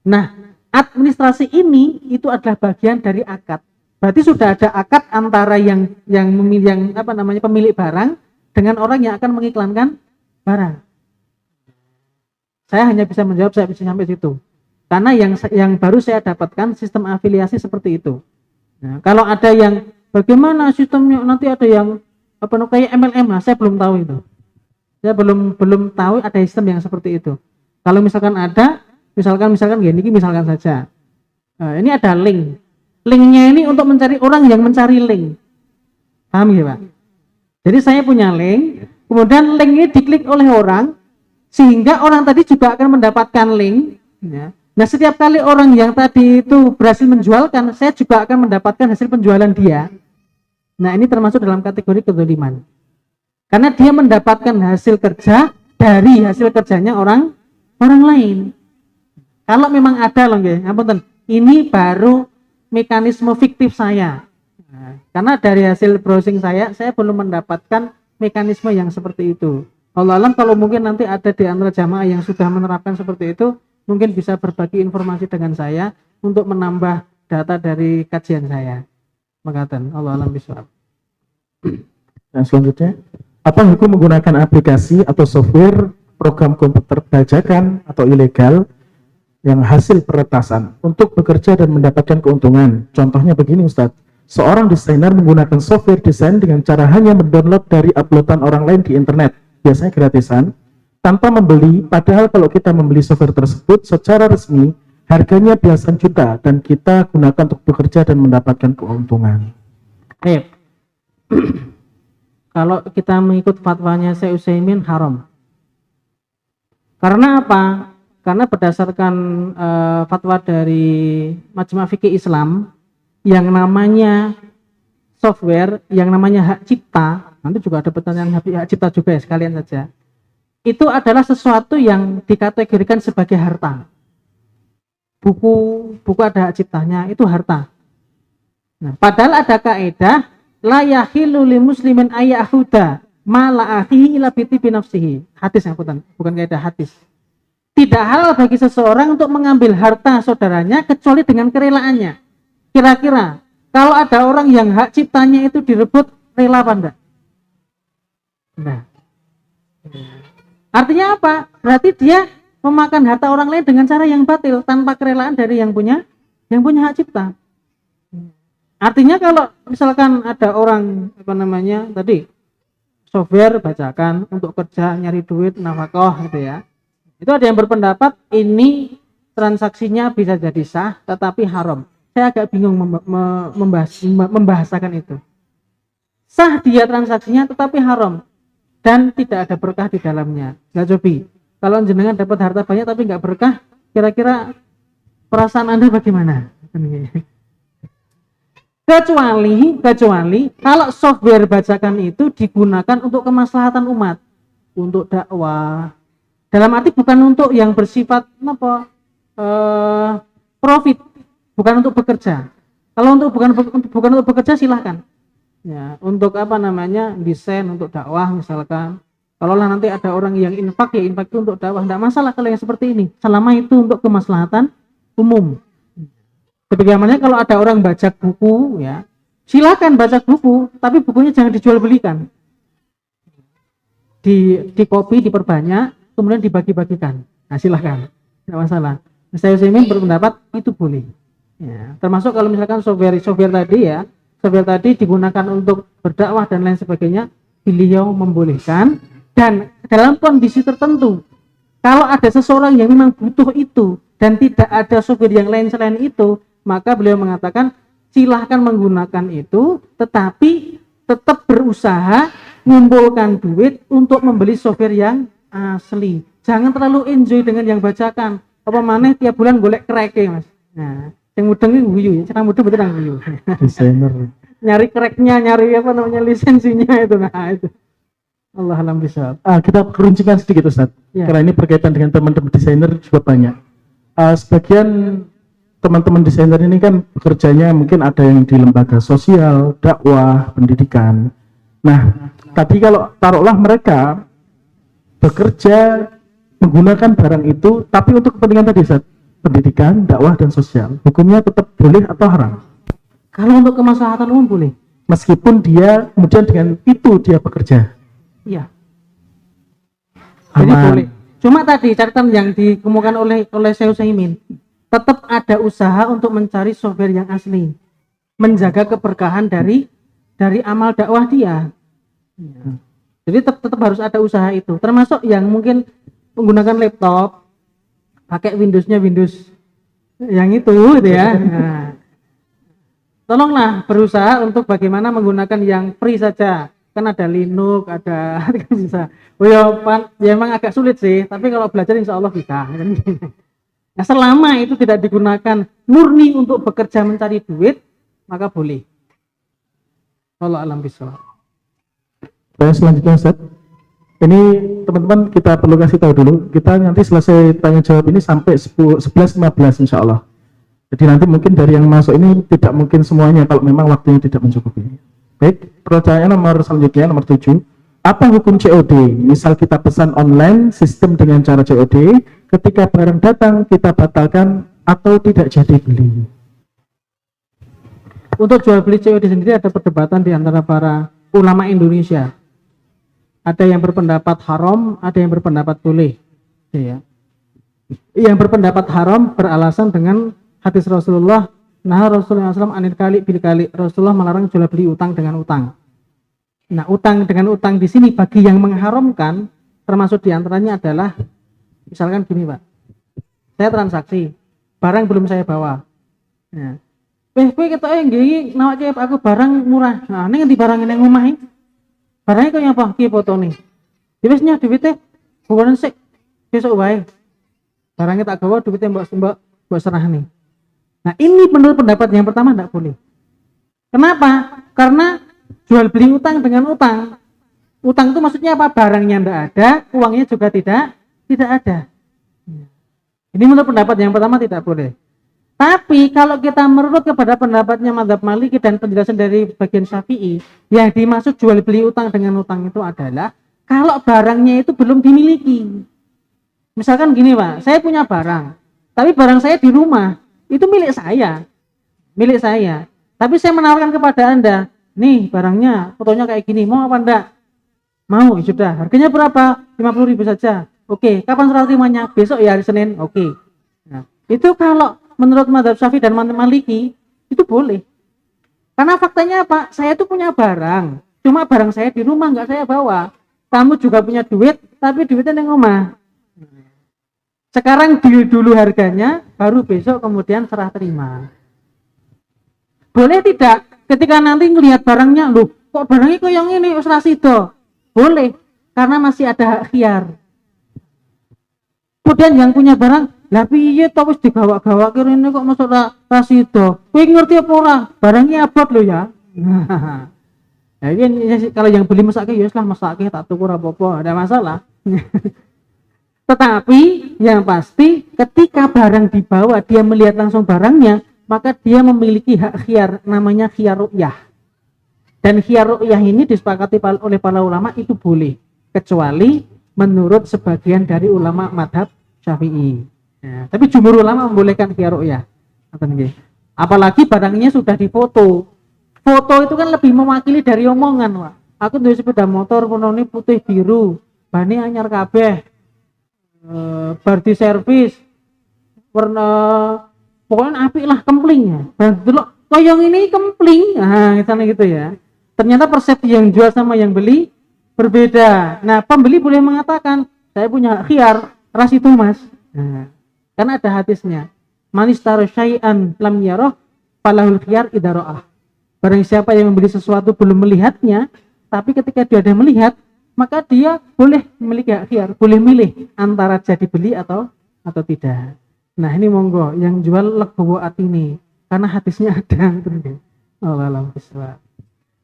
Nah, administrasi ini itu adalah bagian dari akad. Berarti sudah ada akad antara yang pemilik barang dengan orang yang akan mengiklankan barang. Saya hanya bisa menjawab, saya bisa sampai situ. Karena yang baru saya dapatkan sistem afiliasi seperti itu. Nah, kalau ada yang bagaimana sistemnya, nanti ada yang kayak MLM lah, saya belum tahu itu. Saya belum tahu ada sistem yang seperti itu. Kalau misalkan ada, misalkan gini, misalkan saja. Ini ada link. Linknya ini untuk mencari orang yang mencari link. Paham ya Pak? Jadi saya punya link, kemudian link ini diklik oleh orang, sehingga orang tadi juga akan mendapatkan link. Ya. Nah setiap kali orang yang tadi itu berhasil menjualkan, saya juga akan mendapatkan hasil penjualan dia. Nah ini termasuk dalam kategori kezaliman. Karena dia mendapatkan hasil kerja dari hasil kerjanya orang lain. Kalau memang ada loh ya, ini baru mekanisme fiktif saya. Nah, karena dari hasil browsing saya belum mendapatkan mekanisme yang seperti itu. Allah alam kalau mungkin nanti ada di antara jamaah yang sudah menerapkan seperti itu, mungkin bisa berbagi informasi dengan saya untuk menambah data dari kajian saya. Mengatakan Allah alam bisawab. Nah, selanjutnya, apa hukum menggunakan aplikasi atau software program komputer bajakan atau ilegal yang hasil peretasan untuk bekerja dan mendapatkan keuntungan. Contohnya begini Ustadz, seorang desainer menggunakan software desain dengan cara hanya mendownload dari uploadan orang lain di internet, biasanya gratisan, tanpa membeli, padahal kalau kita membeli software tersebut secara resmi, harganya belasan juta dan kita gunakan untuk bekerja dan mendapatkan keuntungan. Baik. Kalau kita mengikut fatwanya Syekh Utsaimin haram. Karena apa? Karena berdasarkan fatwa dari Majma' Fikih Islam, yang namanya software, yang namanya hak cipta, nanti juga ada pertanyaan hak cipta juga ya, sekalian saja. Itu adalah sesuatu yang dikategorikan sebagai harta. Buku ada hak ciptanya, itu harta. Nah, padahal ada kaidah la yahilu li muslimin ayyahuda ma la akhihi ila bi nafsihi. Hadis yang bukan kaidah hadis. Tidak halal bagi seseorang untuk mengambil harta saudaranya kecuali dengan kerelaannya. Kira-kira kalau ada orang yang hak ciptanya itu direbut, rela apa enggak? Nah. Artinya apa? Berarti dia memakan harta orang lain dengan cara yang batil tanpa kerelaan dari yang punya hak cipta. Artinya kalau misalkan ada orang tadi software bacakan untuk kerja nyari duit nafkah gitu ya, itu ada yang berpendapat ini transaksinya bisa jadi sah tetapi haram. Saya agak bingung membahasakan itu. Sah dia transaksinya tetapi haram dan tidak ada berkah di dalamnya. Nggak cobi. Kalau jenengan dapat harta banyak tapi nggak berkah, kira-kira perasaan Anda bagaimana? Kecuali kalau software bacakan itu digunakan untuk kemaslahatan umat, untuk dakwah. Dalam arti bukan untuk yang bersifat profit, bukan untuk bekerja. Kalau bukan untuk bekerja silahkan. Ya, untuk desain untuk dakwah misalkan. Kalau nanti ada orang yang infak itu untuk dakwah, tidak masalah kalau yang seperti ini. Selama itu untuk kemaslahatan umum. Sebagaimana kalau ada orang baca buku ya, silakan baca buku, tapi bukunya jangan dijual belikan. Di copy, diperbanyak, kemudian dibagi-bagikan. Nah, silakan. Tidak masalah. Saya berpendapat itu boleh. Ya, termasuk kalau misalkan software tadi digunakan untuk berdakwah dan lain sebagainya, beliau membolehkan dan dalam kondisi tertentu. Kalau ada seseorang yang memang butuh itu dan tidak ada software yang lain selain itu, maka beliau mengatakan silahkan menggunakan itu, tetapi tetap berusaha mengumpulkan duit untuk membeli software yang asli. Jangan terlalu enjoy dengan yang bacakan. Apa maneh tiap bulan golek crack Mas. Nah, yang mudeng itu guyu ya, cara mudeng betul nang guyu. Desainer. Nyari cracknya, nyari lisensinya itu. Nah, itu. Allah alam bisawab. Kita keruncingkan sedikit Ustaz. Ya. Karena ini berkaitan dengan teman-teman desainer juga banyak. Sebagian teman-teman desainer ini kan bekerjanya mungkin ada yang di lembaga sosial, dakwah, pendidikan. Nah, tadi kalau taruhlah mereka bekerja menggunakan barang itu, tapi untuk kepentingan tadi, Ustaz, pendidikan, dakwah, dan sosial, hukumnya tetap boleh atau haram? Kalau untuk kemaslahatan umum boleh. Meskipun dia kemudian dengan itu dia bekerja. Iya. Jadi boleh. Cuma tadi catatan yang dikemukakan oleh Syekh Utsaimin, tetap ada usaha untuk mencari software yang asli, menjaga keberkahan dari amal dakwah dia. Ya. Jadi tetap harus ada usaha itu. Termasuk yang mungkin menggunakan laptop, pakai Windows yang itu, gitu ya. Nah, tolonglah berusaha untuk bagaimana menggunakan yang free saja. Kan ada Linux, ada kan bisa. Oh ya, emang agak sulit sih, tapi kalau belajar insya Allah bisa. Nah, selama itu tidak digunakan murni untuk bekerja mencari duit, maka boleh. Allah alam bisawab. Selanjutnya Ustaz, ini teman-teman kita perlu kasih tahu dulu, kita nanti selesai tanya jawab ini sampai 11.15 insya Allah. Jadi nanti mungkin dari yang masuk ini tidak mungkin semuanya kalau memang waktunya tidak mencukupi. Baik, pertanyaan nomor selanjutnya, nomor 7. Apa hukum COD? Misal kita pesan online, sistem dengan cara COD, ketika barang datang kita batalkan atau tidak jadi beli. Untuk jual beli COD sendiri ada perdebatan di antara para ulama Indonesia. Ada yang berpendapat haram, ada yang berpendapat boleh. Ya. yang berpendapat haram beralasan dengan hadis Rasulullah, nah Rasulullah SAW anil kali bil kali, Rasulullah melarang jual beli utang dengan utang. Nah, utang dengan utang di sini bagi yang mengharamkan termasuk diantaranya adalah misalkan gini Pak, saya transaksi barang belum saya bawa. Nah, kowe ketok nggih nawake aku barang murah. Nah, ning ngendi barang ning omah iki? Barangnya kaya apa? Ki fotone. Ya wis nya duwite bukan sik besok wae. Barangnya tak gawa duwite mbok serahne. Nah, ini menurut pendapat yang pertama tidak boleh. Kenapa? Karena jual beli utang dengan utang. Utang itu maksudnya apa? Barangnya tidak ada, uangnya juga tidak ada. Ini menurut pendapat yang pertama tidak boleh. Tapi kalau kita merunut kepada pendapatnya mazhab Maliki dan penjelasan dari bagian Syafi'i, yang dimaksud jual beli utang dengan utang itu adalah kalau barangnya itu belum dimiliki. Misalkan gini Pak, saya punya barang, tapi barang saya di rumah, itu milik saya. Tapi saya menawarkan kepada Anda, nih barangnya, fotonya kayak gini, mau apa enggak? Mau, sudah. Harganya berapa? 50.000 saja. Oke, kapan serah terimanya? Besok ya, hari Senin. Oke. Nah, itu kalau menurut mazhab Syafi'i dan Maliki itu boleh. Karena faktanya apa? Saya itu punya barang, cuma barang saya di rumah nggak saya bawa. Kamu juga punya duit, tapi duitnya di rumah. Sekarang deal dulu harganya, baru besok kemudian serah terima. Boleh tidak? Ketika nanti ngelihat barangnya, loh, kok barangnya kok yang ini usra sido? Boleh, karena masih ada hak khiyar. Kemudian yang punya barang, lah piye to wis digawa-gawa kene kok masuk ra sido. Kowe ngerti apa ora? Barangnya abot lho ya. Nah, ini kalau yang beli mesake ya wis lah mesake tak tuku ora apa-apa, ada masalah. Tetapi yang pasti ketika barang dibawa dia melihat langsung barangnya, maka dia memiliki hak khiyar, namanya khiyar ru'yah. Dan khiyar ru'yah ini disepakati oleh para ulama itu boleh, kecuali menurut sebagian dari ulama madhab Syafi'i. Ya, tapi jumhur ulama membolehkan khiyar ru'yah. Apalagi barangnya sudah difoto. Foto itu kan lebih mewakili dari omongan, Wak. Aku duwe sepeda motor warnane putih biru, bane anyar kabeh. Bar di servis warna pokoknya apik lah, kempling ya. Dan delok koyong ini kempling. Nah, misalnya gitu ya. Ternyata persepsi yang jual sama yang beli berbeda. Nah, pembeli boleh mengatakan, saya punya khiyar, ras itu Mas. Nah, karena ada hadisnya. Manis taruh syai'an lam yaroh falahul khiyar idaro'ah. Barang siapa yang membeli sesuatu belum melihatnya, tapi ketika dia sudah melihat, maka dia boleh memiliki hak khiyar, boleh milih antara jadi beli atau tidak. Nah, ini monggo yang jual legowo atini, karena hadisnya ada. Allah bismillah.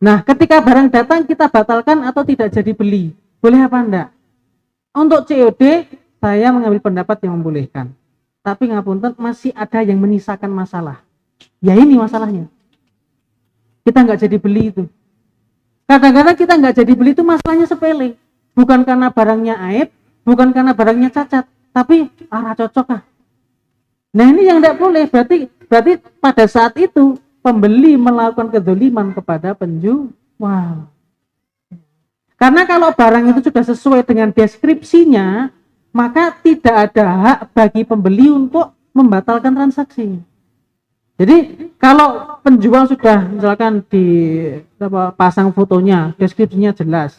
Nah, ketika barang datang kita batalkan atau tidak jadi beli, boleh apa enggak? Untuk COD saya mengambil pendapat yang membolehkan. Tapi ngapunten masih ada yang menyisakan masalah. Ya ini masalahnya. Kita enggak jadi beli itu. Kadang-kadang kita enggak jadi beli itu masalahnya sepele. Bukan karena barangnya aib, bukan karena barangnya cacat, tapi cocok ah. Nah, ini yang enggak boleh. Berarti pada saat itu pembeli melakukan kedzaliman kepada penjual. Karena kalau barang itu sudah sesuai dengan deskripsinya, maka tidak ada hak bagi pembeli untuk membatalkan transaksi. Jadi kalau penjual sudah misalkan pasang fotonya, deskripsinya jelas,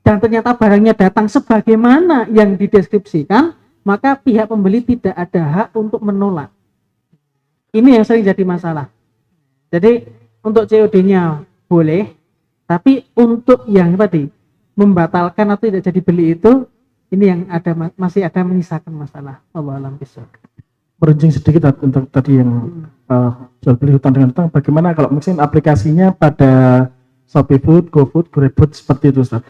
dan ternyata barangnya datang sebagaimana yang dideskripsikan, maka pihak pembeli tidak ada hak untuk menolak. Ini yang sering jadi masalah. Jadi untuk COD-nya boleh, tapi untuk yang tadi membatalkan atau tidak jadi beli itu, ini yang masih ada menyisakan masalah. Allah alam bisawab. Meruncing sedikit untuk tadi yang jual beli hutang dengan hutang. Bagaimana kalau mungkin aplikasinya pada ShopeeFood, GoFood, GrabFood seperti itu, Ustaz?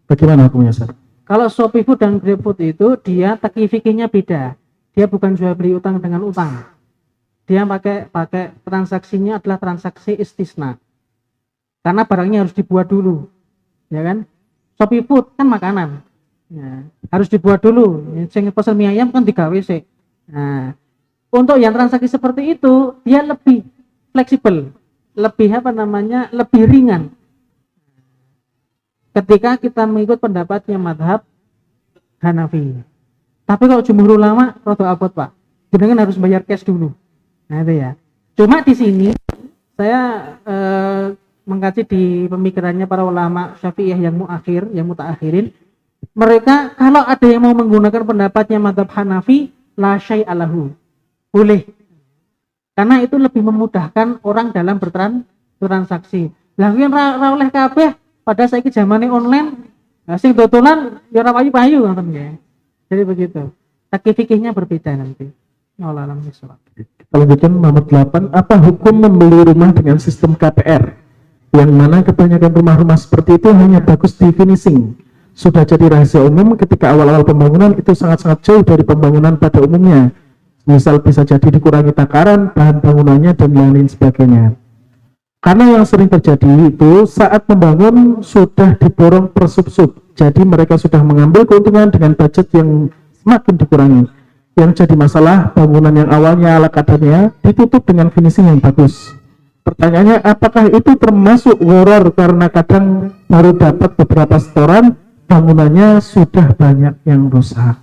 Bagaimana hukumnya, Ustaz? Kalau ShopeeFood dan GrabFood itu dia fikihnya beda. Dia bukan jual beli utang dengan utang. Dia pakai transaksinya adalah transaksi istisna. Karena barangnya harus dibuat dulu. Ya kan? ShopeeFood kan makanan. Ya, harus dibuat dulu. Sing pesen mie ayam kan digawe sih. Nah, untuk yang transaksi seperti itu dia lebih fleksibel, lebih ringan. Ketika kita mengikut pendapatnya madhab Hanafi. Tapi kalau jumhur ulama rada abot, Pak. Jenengan harus bayar cash dulu. Nah itu ya. Cuma di sini saya mengkaji di pemikirannya para ulama Syafi'iyah yang muakhir, yang mutaakhirin. Mereka kalau ada yang mau menggunakan pendapatnya mazhab Hanafi, la syai'alahu. Boleh. Karena itu lebih memudahkan orang dalam bertransaksi. Lah yen ra oleh kabeh pada saiki zamane online, sing dodolan ya ora payu-payu ngoten nggih. Jadi begitu. Takih fikihnya berbeda nanti. Allah alam bisawab. Kita lanjutkan nomor 8. Apa hukum membeli rumah dengan sistem KPR? Yang mana kebanyakan rumah-rumah seperti itu hanya bagus di finishing. Sudah jadi rahasia umum ketika awal-awal pembangunan itu sangat-sangat jauh dari pembangunan pada umumnya. Misal bisa jadi dikurangi takaran, bahan bangunannya, dan lain sebagainya. Karena yang sering terjadi itu saat membangun sudah diborong per sub-sub. Jadi mereka sudah mengambil keuntungan dengan budget yang semakin dikurangi. Yang jadi masalah, bangunan yang awalnya ala kadarnya ditutup dengan finishing yang bagus. Pertanyaannya, apakah itu termasuk horor karena kadang baru dapat beberapa setoran, bangunannya sudah banyak yang rusak?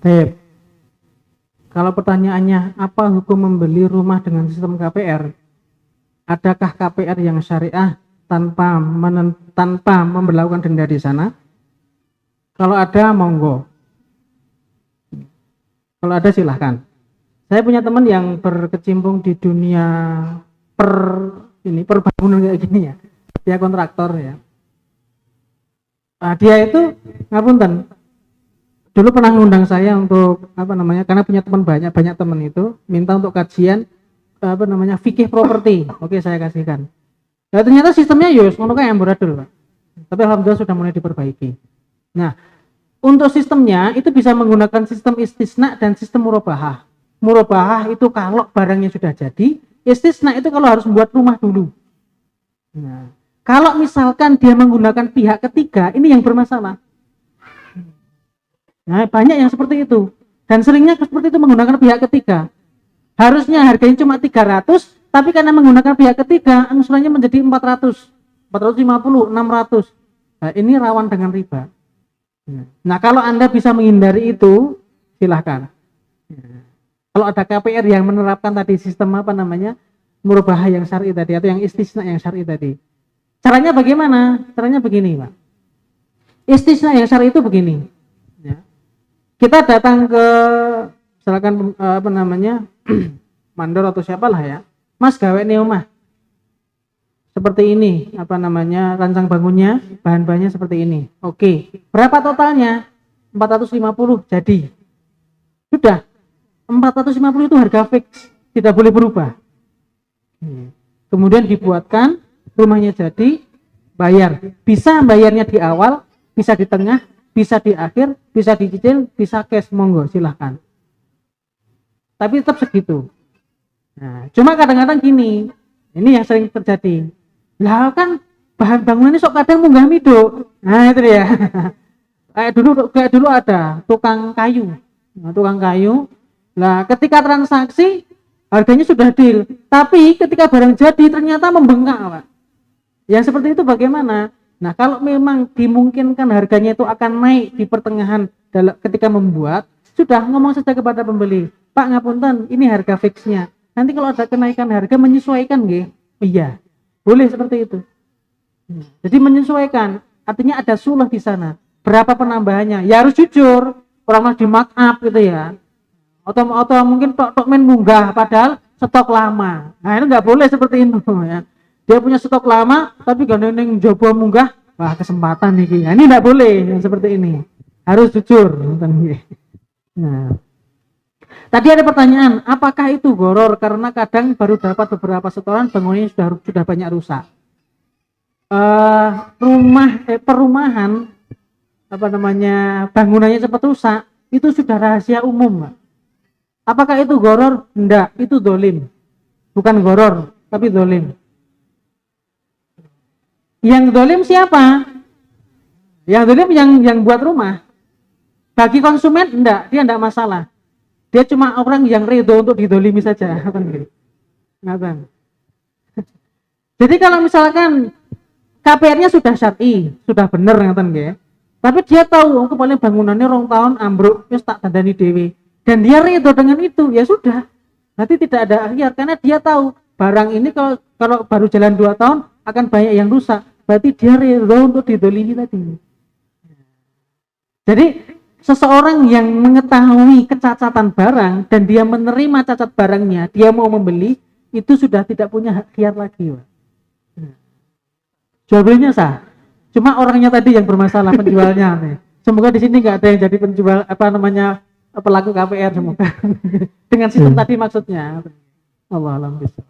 Tep. Kalau pertanyaannya, apa hukum membeli rumah dengan sistem KPR? Adakah KPR yang syariah tanpa memberlakukan denda di sana? Kalau ada, monggo. Kalau ada, silahkan. Saya punya teman yang berkecimpung di dunia perbangunan kayak gini ya. Dia kontraktor ya. Nah, dia itu ngapunten. Dulu pernah ngundang saya untuk karena punya teman banyak teman itu minta untuk kajian fikih properti. Oke, saya kasihkan. Nah, ternyata sistemnya yus ngono kae amburadul, Pak. Tapi alhamdulillah sudah mulai diperbaiki. Nah, untuk sistemnya itu bisa menggunakan sistem istisna dan sistem murabahah. Murabahah itu kalau barangnya sudah jadi, istisna itu kalau harus membuat rumah dulu. Nah, kalau misalkan dia menggunakan pihak ketiga, ini yang bermasalah. Nah, banyak yang seperti itu. Dan seringnya seperti itu menggunakan pihak ketiga. Harusnya harganya cuma 300, tapi karena menggunakan pihak ketiga, angsurannya menjadi 400, 450, 600. Nah, ini rawan dengan riba. Nah, kalau Anda bisa menghindari itu, silahkan. Kalau ada KPR yang menerapkan tadi sistem murabahah yang syar'i tadi, atau yang istisna yang syar'i tadi. Caranya bagaimana? Caranya begini, Pak. Istisna yang syar'i itu begini. Ya. Kita datang ke misalkan mandor atau siapalah ya. Mas gawe nih omah. Seperti ini, rancang bangunnya, bahan-bahannya seperti ini. Oke, berapa totalnya? 450 jadi. Sudah, 450 itu harga fix, tidak boleh berubah. Kemudian dibuatkan, rumahnya jadi, bayar. Bisa bayarnya di awal, bisa di tengah, bisa di akhir, bisa dicicil, bisa cash, monggo, silahkan. Tapi tetap segitu. Nah, cuma kadang-kadang gini, ini yang sering terjadi. Lah kan bahan bangunannya sok kadang munggah miduk. Nah itu dia. kayak dulu ada tukang kayu. Nah, tukang kayu. Lah ketika transaksi harganya sudah deal, tapi ketika barang jadi ternyata membengkak, Pak. Yang seperti itu bagaimana? Nah, kalau memang dimungkinkan harganya itu akan naik di pertengahan ketika membuat, sudah ngomong saja kepada pembeli, Pak ngapunten, ini harga fixnya. Nanti kalau ada kenaikan harga menyesuaikan nggih? Iya. Boleh seperti itu. Jadi menyesuaikan, artinya ada sulh di sana. Berapa penambahannya? Ya harus jujur, orang di mark up gitu ya. Atau mungkin tok main munggah padahal stok lama. Nah, itu nggak boleh seperti itu ya. Dia punya stok lama tapi gandeng jobo munggah, wah kesempatan nih. Nah, ini nggak boleh yang seperti ini. Harus jujur. Nah. Tadi ada pertanyaan, apakah itu goror karena kadang baru dapat beberapa setoran bangunannya sudah banyak rusak. Perumahan bangunannya cepat rusak itu sudah rahasia umum, Pak. Apakah itu goror? Enggak, itu dolim. Bukan goror, tapi dolim. Yang dolim siapa? Yang dolim yang buat rumah. Bagi konsumen enggak, dia enggak masalah. Dia cuma orang yang ridho untuk didolimi saja. Jadi kalau misalkan KPR-nya sudah syar'i, sudah benar, Tapi dia tahu, aku paling bangunannya 2 tahun ambruk, wis tak dandani dewe. Dan dia ridho dengan itu, ya sudah. Nanti tidak ada akhir karena dia tahu barang ini kalau baru jalan 2 tahun akan banyak yang rusak. Berarti dia ridho untuk didolimi tadi. Jadi seseorang yang mengetahui kecacatan barang dan dia menerima cacat barangnya, dia mau membeli, itu sudah tidak punya hak khiyar lagi, Pak. Jual belinya sah. Cuma orangnya tadi yang bermasalah, penjualnya nih. Semoga di sini nggak ada yang jadi penjual pelaku KPR semoga. Dengan sistem tadi maksudnya. Alhamdulillah.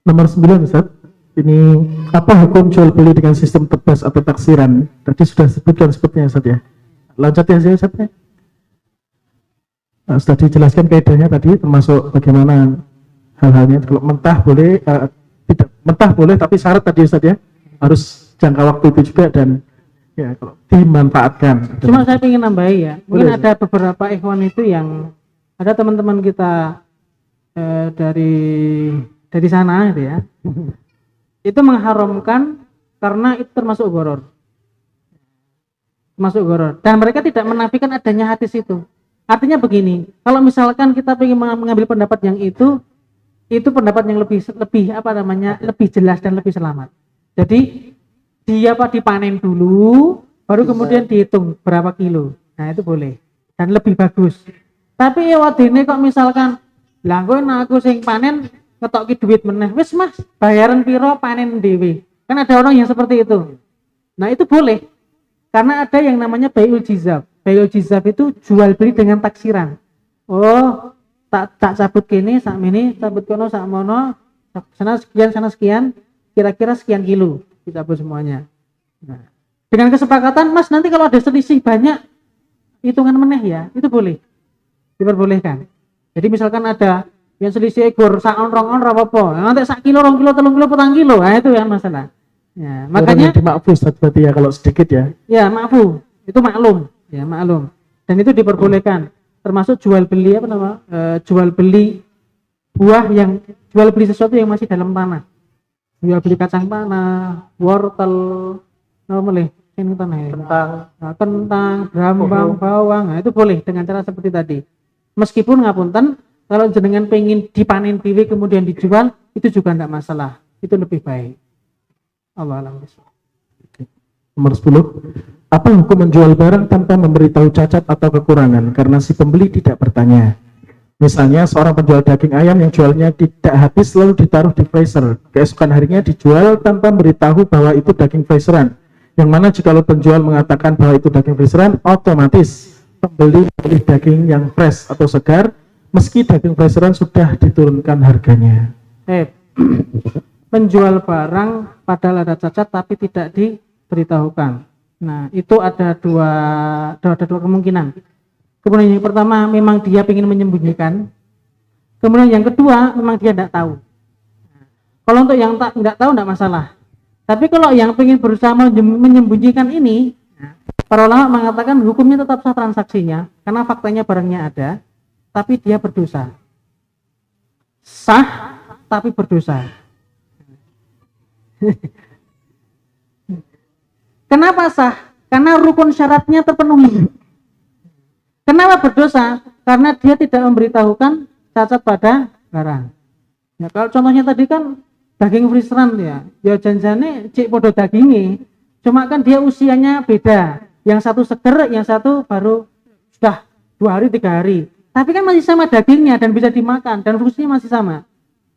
Nomor 9 Ustaz. Ini apa hukum jual beli dengan sistem tebas atau taksiran? Tadi sudah sebutkan sepertinya Ustaz ya. Lanjut ya saya Ustaz ya. Sudah dijelaskan kaidahnya tadi, termasuk bagaimana hal-halnya. Kalau mentah boleh, tidak mentah boleh, tapi syarat tadi Ustaz ya, harus jangka waktu itu juga dan ya kalau dimanfaatkan. Cuma saya ingin nambahi ya, mungkin Boleh, ada beberapa ikhwan itu yang ada teman-teman kita dari sana gitu ya, itu mengharamkan karena itu termasuk gharar, dan mereka tidak menafikan adanya hadis itu. Artinya begini, kalau misalkan kita ingin mengambil pendapat yang itu pendapat yang lebih lebih jelas dan lebih selamat. Jadi dia dipanen dulu, baru kemudian dihitung berapa kilo. Nah itu boleh dan lebih bagus. Tapi ya wadene kok misalkan, lah aku sing panen ngetoki duit meneh, wis Mas, bayaran piro panen dhewe. Kan ada orang yang seperti itu. Nah itu boleh, karena ada yang namanya bai'ul jizab. Bai'ul jizab itu jual beli dengan taksiran. Oh, tak cabut kene sakmene, cabut kono sakmono, sana sekian, kira-kira sekian kilo. Dicabut semuanya. Nah, dengan kesepakatan, Mas, nanti kalau ada selisih banyak hitungan meneh ya, itu boleh, diperbolehkan. Jadi misalkan ada yang selisih ekor sak on apa-apa, nanti sak kilo, 2 kilo, 3 kilo, 4 kilo, nah itu yang masalah. Ya, makanya dimaafkan Ustaz berarti ya kalau sedikit ya. Ya maafu, itu maklum, ya maklum. Dan itu diperbolehkan, termasuk jual beli jual beli buah yang jual beli sesuatu yang masih dalam tanah. Jual beli kacang tanah, wortel, kentang, brambang, bawang, nah itu boleh dengan cara seperti tadi. Meskipun ngapunten, kalau jenengan pengen dipanen dhewe kemudian dijual, itu juga tidak masalah, itu lebih baik. Alhamdulillah. Nomor 10. Apa hukum menjual barang tanpa memberitahu cacat atau kekurangan karena si pembeli tidak bertanya? Misalnya seorang penjual daging ayam yang jualnya tidak habis lalu ditaruh di freezer. Keesokan harinya dijual tanpa memberitahu bahwa itu daging freezeran. Yang mana jika penjual mengatakan bahwa itu daging freezeran, otomatis pembeli membeli daging yang fresh atau segar meski daging freezeran sudah diturunkan harganya. Penjual barang padahal ada cacat tapi tidak diberitahukan. Nah, itu ada dua kemungkinan. Kemudian yang pertama memang dia ingin menyembunyikan. Kemudian yang kedua memang dia tidak tahu. Kalau untuk yang tidak tahu tidak masalah. Tapi kalau yang ingin berusaha menyembunyikan ini, para ulama mengatakan hukumnya tetap sah transaksinya karena faktanya barangnya ada, tapi dia berdosa. Sah tapi berdosa. Kenapa sah? Karena rukun syaratnya terpenuhi. Kenapa berdosa? Karena dia tidak memberitahukan cacat pada barang. Ya, kalau contohnya tadi kan daging freezeran ya janjane cek podo dagingnya. Cuma kan dia usianya beda. Yang satu seger, yang satu baru sudah 2 hari 3 hari. Tapi kan masih sama dagingnya dan bisa dimakan dan fungsinya masih sama.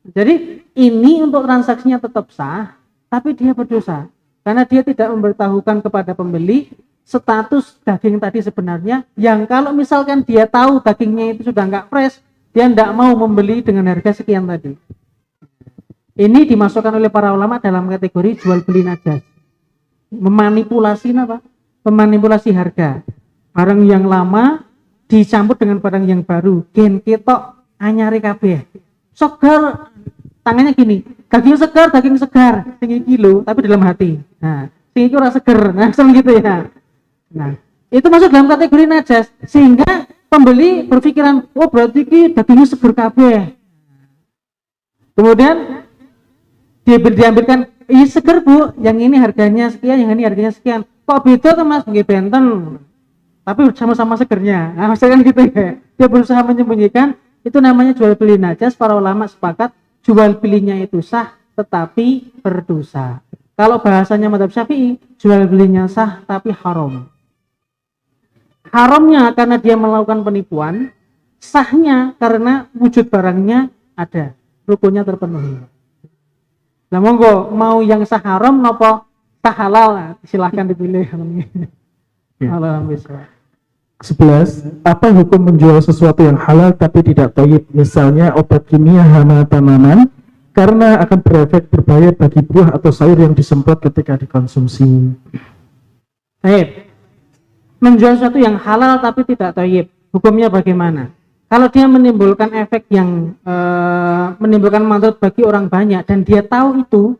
Jadi ini untuk transaksinya tetap sah, tapi dia berdosa karena dia tidak memberitahukan kepada pembeli status daging tadi sebenarnya, yang kalau misalkan dia tahu dagingnya itu sudah nggak fresh, dia tidak mau membeli dengan harga sekian tadi. Ini dimasukkan oleh para ulama dalam kategori jual beli najas, memanipulasi harga barang yang lama dicampur dengan barang yang baru, gen ketok anyari kabeh segar, tangannya gini, daging segar, tinggi kilo tapi dalam hati, nah tinggi ora seger, nah gitu ya. Nah, itu masuk dalam kategori najas sehingga pembeli berpikiran, oh berarti ini dagingnya seger kabeh. Kemudian diambilkan iya seger Bu, yang ini harganya sekian, yang ini harganya sekian. Kok beda tuh Mas? Nggih benten. Tapi sama-sama segernya. Nah, maksudnya kan gitu ya. Dia berusaha menyembunyikan, itu namanya jual beli najas. Para ulama sepakat jual belinya itu sah tetapi berdosa. Kalau bahasanya mazhab Syafi'i, jual belinya sah tapi haram. Haramnya karena dia melakukan penipuan, sahnya karena wujud barangnya ada, rukunnya terpenuhi. Nah monggo, mau yang sah haram nopo sah halal, silahkan dipilih. Ya. Halal bisa. 11. Apa hukum menjual sesuatu yang halal tapi tidak thayyib, misalnya obat kimia hama tanaman, karena akan berefek berbahaya bagi buah atau sayur yang disemprot ketika dikonsumsi. Baik. Menjual sesuatu yang halal tapi tidak thayyib, hukumnya bagaimana? Kalau dia menimbulkan efek yang menimbulkan manfaat bagi orang banyak dan dia tahu itu,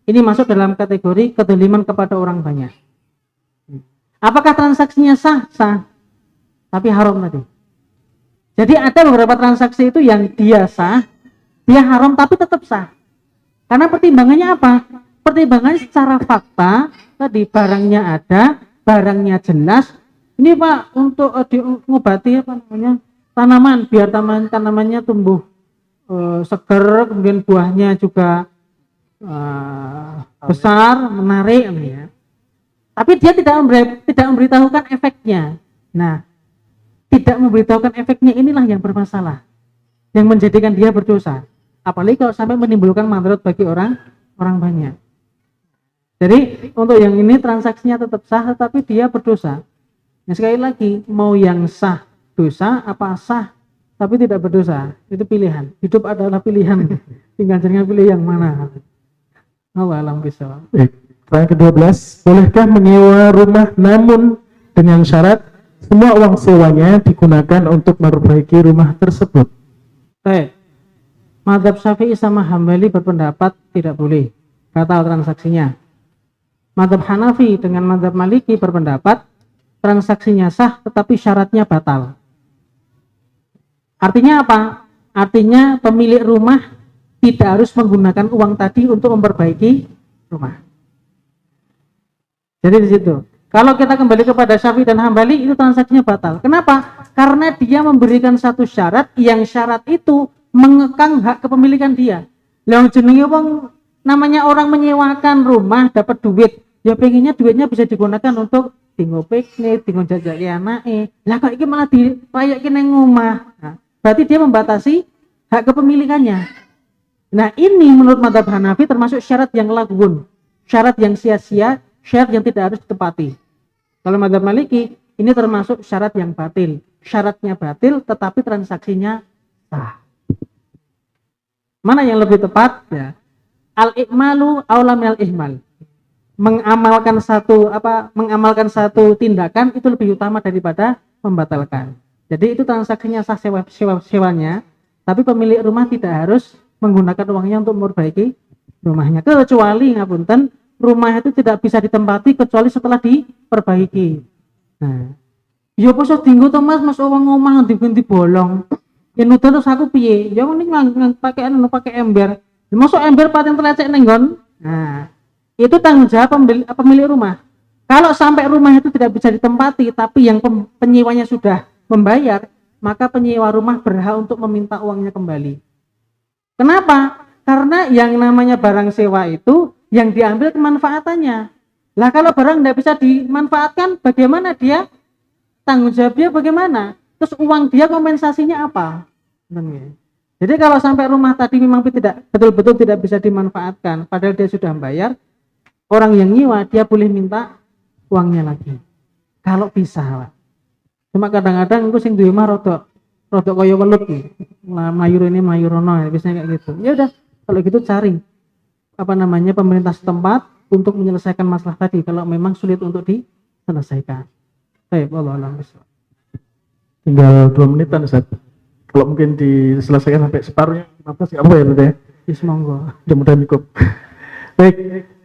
ini masuk dalam kategori kedzaliman kepada orang banyak. Apakah transaksinya sah? Sah. Tapi haram tadi. Jadi ada beberapa transaksi itu yang dia sah, dia haram tapi tetap sah. Karena pertimbangannya apa? Pertimbangannya secara fakta, tadi barangnya ada, barangnya jelas. Ini Pak untuk diobati apa namanya? Tanaman, biar tanamannya tumbuh seger, kemudian buahnya juga besar, menarik ya. Tapi dia tidak memberitahukan efeknya. Nah, tidak memberitahukan efeknya inilah yang bermasalah, yang menjadikan dia berdosa. Apalagi kalau sampai menimbulkan mandorot bagi orang banyak. Jadi untuk yang ini transaksinya tetap sah, tetapi dia berdosa. Nah, sekali lagi, mau yang sah dosa apa sah tapi tidak berdosa, itu pilihan. Hidup adalah pilihan. Tinggal jangan pilih yang mana. Alam bisa. Pertanyaan ke-12, bolehkah menyewa rumah namun dengan syarat semua uang sewanya digunakan untuk memperbaiki rumah tersebut? Baik. Mazhab Syafi'i sama Hambali berpendapat tidak boleh, batal transaksinya. Mazhab Hanafi dengan mazhab Maliki berpendapat transaksinya sah tetapi syaratnya batal. Artinya apa? Artinya pemilik rumah tidak harus menggunakan uang tadi untuk memperbaiki rumah. Jadi di situ. Kalau kita kembali kepada Syafi'i dan Hambali, itu transaksinya batal. Kenapa? Karena dia memberikan satu syarat yang syarat itu mengekang hak kepemilikan dia. Yang jenenge wong namanya orang menyewakan rumah dapat duit, ya pengennya duitnya bisa digunakan untuk tinggal piknik, tinggal jajaki anake. Lah kok iki malah dirayakke nang omah. Nah, berarti dia membatasi hak kepemilikannya. Nah, ini menurut mazhab Hanafi termasuk syarat yang lagun, syarat yang sia-sia, syarat yang tidak harus ditepati. Kalau mazhab Maliki, ini termasuk syarat yang batil. Syaratnya batil, tetapi transaksinya sah. Mana yang lebih tepat? Ya. Al-ikmalu aula minal ihmal. Mengamalkan satu tindakan itu lebih utama daripada membatalkan. Jadi itu transaksinya sah sewanya, tapi pemilik rumah tidak harus menggunakan uangnya untuk memperbaiki rumahnya. Kecuali ngapunten, rumah itu tidak bisa ditempati kecuali setelah diperbaiki. Nah, ya apa so dinggo to Mas wong omah diganti bolong. Ya nuduh terus aku piye? Ya ning pakai ember. Masuk ember paten telecek ning nggon. Nah, itu tanggung jawab pemilik rumah. Kalau sampai rumah itu tidak bisa ditempati tapi yang penyewanya sudah membayar, maka penyewa rumah berhak untuk meminta uangnya kembali. Kenapa? Karena yang namanya barang sewa itu yang diambil kemanfaatannya. Lah kalau barang tidak bisa dimanfaatkan, bagaimana dia tanggung jawabnya bagaimana? Terus uang dia kompensasinya apa? Jadi kalau sampai rumah tadi memang betul-betul tidak bisa dimanfaatkan, padahal dia sudah membayar, orang yang nyewa dia boleh minta uangnya lagi. Kalau bisa, Pak. Cuma kadang-kadang aku sing duwe mah rodok kaya welut iki. Melayu ini melayu rono, biasanya kayak gitu. Ya udah, kalau gitu cari pemerintah setempat untuk menyelesaikan masalah tadi kalau memang sulit untuk diselesaikan. Baik, wallahu a'lam bishawab. Tinggal 2 menitan Ustaz. Kalau mungkin diselesaikan sampai separuhnya 15 nggak apa ya Ustaz ya? Monggo. Mudah-mudahan cukup. Baik,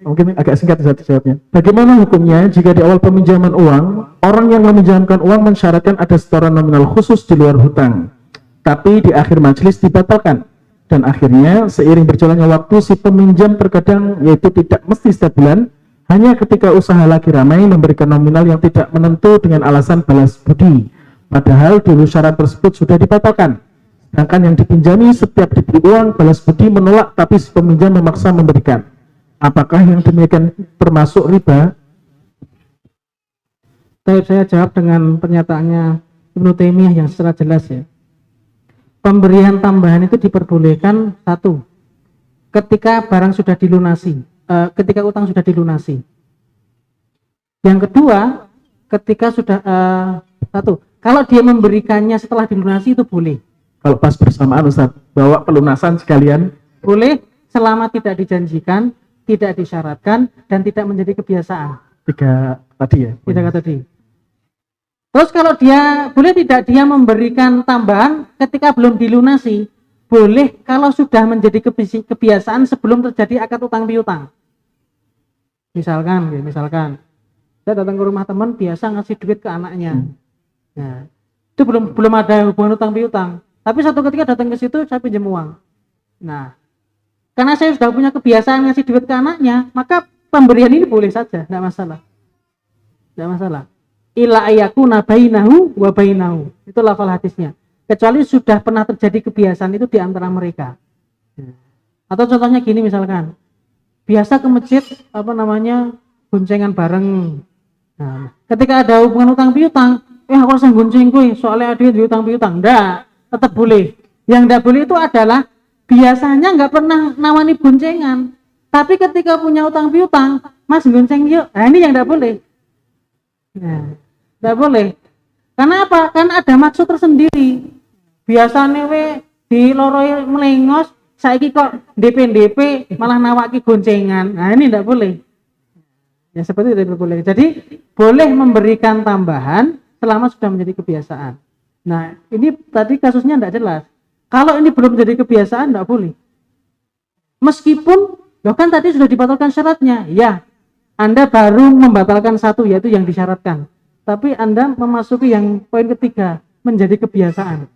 mungkin agak singkat Ustaz jawabnya. Bagaimana hukumnya jika di awal peminjaman uang, orang yang meminjamkan uang mensyaratkan ada setoran nominal khusus di luar hutang, tapi di akhir majelis dibatalkan? dan akhirnya seiring berjalannya waktu si peminjam terkadang yaitu tidak mesti setiap bulan, hanya ketika usaha lagi ramai memberikan nominal yang tidak menentu dengan alasan balas budi, padahal dulu syarat tersebut sudah dibatalkan. Sedangkan yang dipinjami setiap diberi uang balas budi menolak, tapi si peminjam memaksa memberikan. Apakah yang demikian termasuk riba? Saya jawab dengan pernyataannya Ibnu Taimiyah yang secara jelas ya. Pemberian tambahan itu diperbolehkan satu, ketika barang sudah dilunasi, ketika utang sudah dilunasi. Yang kedua, ketika sudah satu, kalau dia memberikannya setelah dilunasi itu boleh. Kalau pas bersamaan Ustaz, bawa pelunasan sekalian, Boleh selama tidak dijanjikan, tidak disyaratkan, dan tidak menjadi kebiasaan. tiga tadi ya. Tidak kata tadi. Terus kalau dia boleh tidak dia memberikan tambahan ketika belum dilunasi, boleh kalau sudah menjadi kebiasaan sebelum terjadi akad utang piutang. Misalkan saya datang ke rumah teman biasa ngasih duit ke anaknya. Nah, itu belum ada hubungan utang piutang. Tapi satu ketika datang ke situ saya pinjam uang. Nah, karena saya sudah punya kebiasaan ngasih duit ke anaknya, maka pemberian ini boleh saja, tidak masalah. Tidak masalah. Ila ayakuna bainahu wa bainahu. Itu lafal hadisnya. Kecuali sudah pernah terjadi kebiasaan itu di antara mereka. Atau contohnya gini misalkan. Biasa ke masjid goncengan bareng. Nah, ketika ada hubungan utang piutang, aku harus gonceng gue, soalnya ada duit utang piutang. Enggak, tetap boleh. Yang enggak boleh itu adalah biasanya enggak pernah nawani goncengan. Tapi ketika punya utang piutang, Mas gonceng yuk. Nah, ini yang enggak boleh. Nah, tidak boleh. Karena apa? Karena ada maksud tersendiri. Biasanya di loroi melengos, saiki kok DP malah nawaki goncengan. Nah, ini tidak boleh. Ya seperti itu tidak boleh. Jadi boleh memberikan tambahan selama sudah menjadi kebiasaan. Nah, ini tadi kasusnya tidak jelas. Kalau ini belum menjadi kebiasaan tidak boleh. Meskipun kan tadi sudah dibatalkan syaratnya. Ya, Anda baru membatalkan satu yaitu yang disyaratkan. Tapi Anda memasuki yang poin ketiga, menjadi kebiasaan.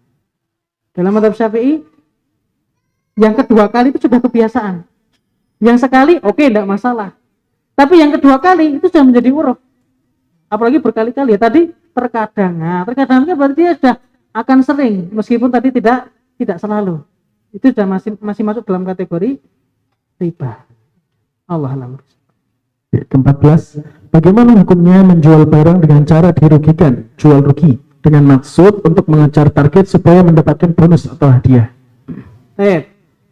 Dalam mazhab Syafi'i, yang kedua kali itu sudah kebiasaan. Yang sekali, oke, tidak masalah. Tapi yang kedua kali itu sudah menjadi uruf. Apalagi berkali-kali ya. Tadi terkadang. Nah, terkadang kan berarti dia sudah akan sering, meskipun tadi tidak selalu. Itu sudah masih masuk dalam kategori riba. Allah alam. Ke-14, bagaimana hukumnya menjual barang dengan cara dirugikan, jual rugi, dengan maksud untuk mengejar target supaya mendapatkan bonus atau hadiah?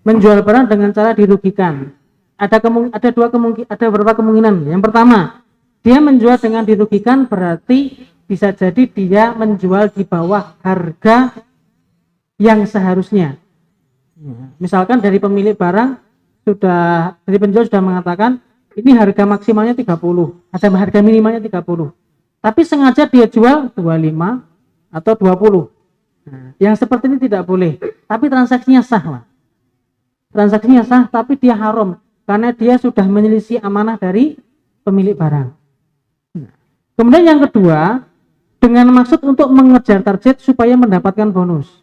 Menjual barang dengan cara dirugikan. Ada beberapa kemungkinan. Yang pertama, dia menjual dengan dirugikan berarti bisa jadi dia menjual di bawah harga yang seharusnya. Misalkan dari pemilik barang dari penjual sudah mengatakan ini harga maksimalnya 30, ada harga minimalnya 30. Tapi sengaja dia jual 25 atau 20. Nah, yang seperti ini tidak boleh. Tapi transaksinya sah lah. Transaksinya sah, tapi dia haram karena dia sudah menyelisih amanah dari pemilik barang. Nah, kemudian yang kedua, dengan maksud untuk mengejar target supaya mendapatkan bonus.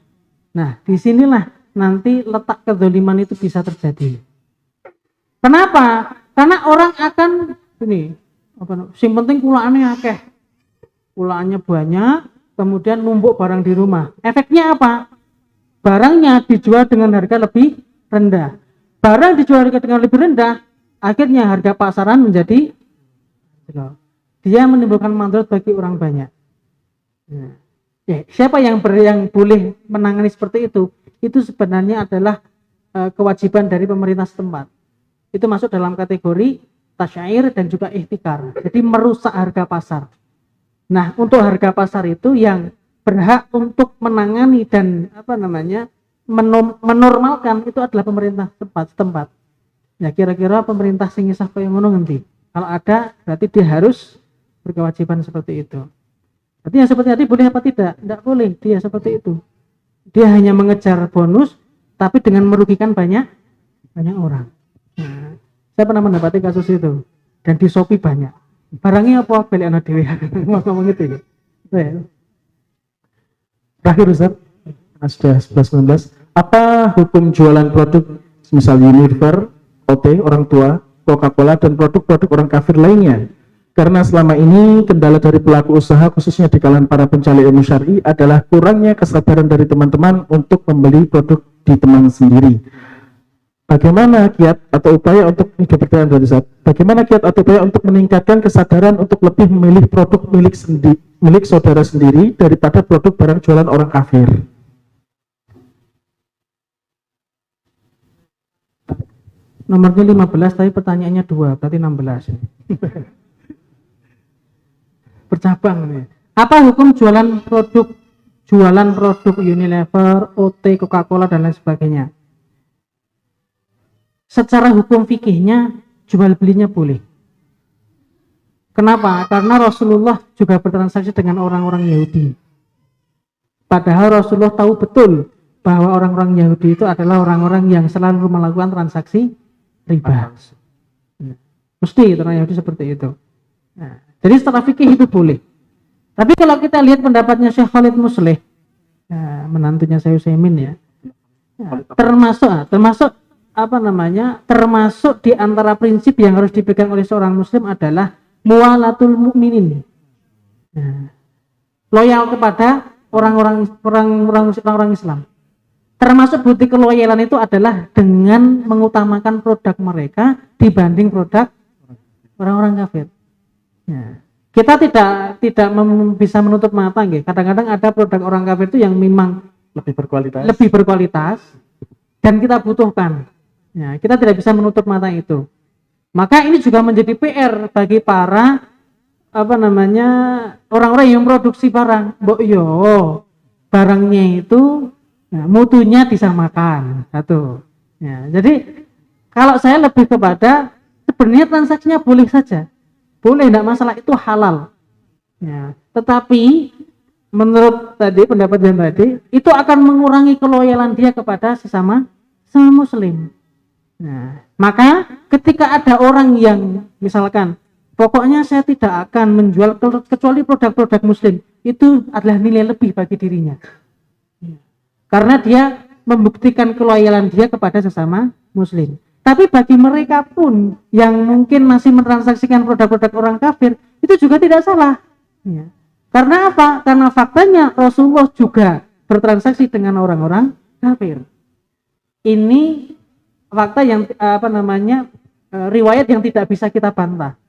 Nah, disinilah nanti letak kezaliman itu bisa terjadi. Kenapa? Karena orang akan sing penting kulaannya akeh. Kulaannya banyak, kemudian numpuk barang di rumah. Efeknya apa? Barangnya dijual dengan harga lebih rendah. Barang dijual dengan lebih rendah, akhirnya harga pasaran menjadi dia menimbulkan mandorot bagi orang banyak. Nah, siapa yang boleh menangani seperti itu? Itu sebenarnya adalah kewajiban dari pemerintah setempat. Itu masuk dalam kategori tasyair dan juga ihtikar. Jadi merusak harga pasar. Nah, untuk harga pasar itu yang berhak untuk menangani dan menormalkan itu adalah pemerintah setempat. Ya kira-kira pemerintah sing isah kaya ngono ngendi? Kalau ada berarti dia harus berkewajiban seperti itu. Artinya seperti tadi boleh apa tidak? Tidak boleh dia seperti itu. Dia hanya mengejar bonus tapi dengan merugikan banyak orang. Nah, saya pernah mendapati kasus itu dan di Shopee banyak. Barangnya apa? Beli anak dewe. Ngomong gitu ya. Terakhir Ustaz, sudah 11-19. Apa hukum jualan produk misal Unilever, OT, orang tua, Coca-Cola, dan produk-produk orang kafir lainnya? Karena selama ini kendala dari pelaku usaha khususnya di kalangan para pencari ilmu syar'i adalah kurangnya kesadaran dari teman-teman untuk membeli produk di teman sendiri. Bagaimana kiat atau upaya untuk bagaimana kiat atau upaya untuk meningkatkan kesadaran untuk lebih memilih produk milik saudara sendiri daripada produk barang jualan orang kafir? Nomornya 15 tapi pertanyaannya 2, berarti 16. Bercabang nih. Apa hukum jualan produk Unilever, OT, Coca-Cola dan lain sebagainya? Secara hukum fikihnya jual belinya boleh. Kenapa? Karena Rasulullah juga bertransaksi dengan orang-orang Yahudi. Padahal Rasulullah tahu betul bahwa orang-orang Yahudi itu adalah orang-orang yang selalu melakukan transaksi riba. Mesti orang Yahudi seperti itu. Nah, jadi secara fikih itu boleh. Tapi kalau kita lihat pendapatnya Syekh Khalid Muslih, menantunya Syekh Utsaimin ya, termasuk di antara prinsip yang harus dipegang oleh seorang muslim adalah muwalatul mukminin. Loyal kepada orang-orang Islam. Termasuk bukti keloyalan itu adalah dengan mengutamakan produk mereka dibanding produk orang-orang kafir. Kita tidak bisa menutup mata, nggih. Kadang-kadang ada produk orang kafir itu yang memang lebih berkualitas dan kita butuhkan. Kita tidak bisa menutup mata itu. Maka ini juga menjadi PR bagi para orang-orang yang produksi barang. Barangnya itu mutunya disamakan. Satu. Jadi kalau saya lebih kepada sebenarnya transaksinya boleh saja. Boleh, tidak masalah, itu halal. Tetapi menurut pendapat yang tadi, itu akan mengurangi keloyalan dia kepada sesama muslim. Maka ketika ada orang yang misalkan, pokoknya saya tidak akan menjual kecuali produk-produk muslim, itu adalah nilai lebih bagi dirinya. Karena dia membuktikan keloyalan dia kepada sesama muslim. Tapi bagi mereka pun yang mungkin masih mentransaksikan produk-produk orang kafir, itu juga tidak salah. Karena apa? Karena faktanya Rasulullah juga bertransaksi dengan orang-orang kafir. Ini fakta yang riwayat yang tidak bisa kita bantah.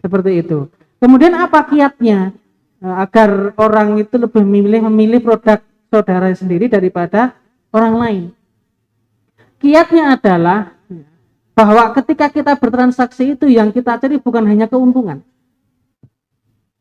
Seperti itu. Kemudian apa kiatnya agar orang itu lebih memilih produk saudara sendiri daripada orang lain? Kiatnya adalah bahwa ketika kita bertransaksi itu yang kita cari bukan hanya keuntungan.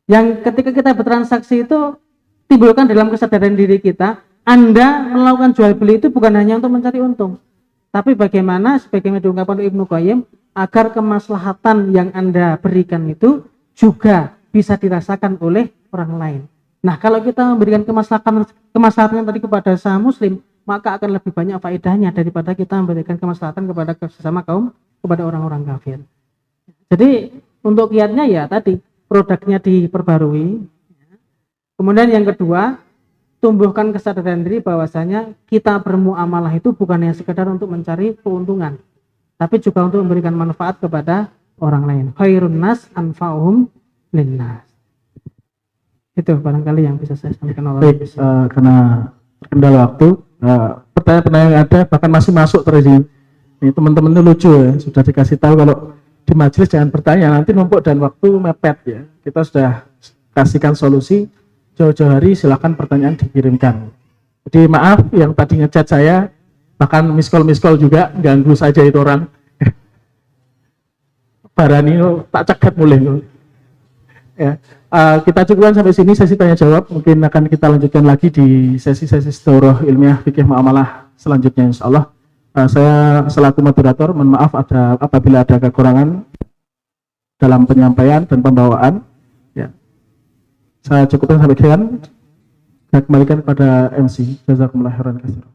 Yang ketika kita bertransaksi itu timbulkan dalam kesadaran diri kita, Anda melakukan jual beli itu bukan hanya untuk mencari untung, tapi bagaimana sebagaimana diungkapkan oleh Ibnu Qayyim agar kemaslahatan yang Anda berikan itu juga bisa dirasakan oleh orang lain. Nah, kalau kita memberikan kemaslahatan tadi kepada sesama muslim, maka akan lebih banyak faedahnya daripada kita memberikan kemaslahatan kepada sesama kaum, kepada orang-orang kafir. Jadi untuk kiatnya ya tadi produknya diperbarui. Kemudian yang kedua, tumbuhkan kesadaran diri bahwasanya kita bermuamalah itu bukan hanya sekedar untuk mencari keuntungan, tapi juga untuk memberikan manfaat kepada orang lain. Khairun nas anfa'uhum linnas. Itu barangkali yang bisa saya sampaikan. Baik, karena kendala waktu, pertanyaan-pertanyaan yang ada bahkan masih masuk terus ini. Teman-teman itu lucu ya, sudah dikasih tahu kalau di majelis jangan bertanya, nanti numpuk dan waktu mepet ya. Kita sudah kasihkan solusi, jauh-jauh hari silakan pertanyaan dikirimkan. Jadi maaf yang tadi ngechat saya, bahkan miss call juga ganggu saja itu orang. Barani tak cegat mulai. Ya, kita cukupkan sampai sini sesi tanya jawab. Mungkin akan kita lanjutkan lagi di sesi-sesi Daurah Ilmiah Fikih Muamalah selanjutnya insyaallah. Saya selaku moderator mohon maaf apabila ada kekurangan dalam penyampaian dan pembawaan. Ya, saya cukupkan sampai sekian. Saya kembalikan kepada MC. Jazakumullah khairan katsiran.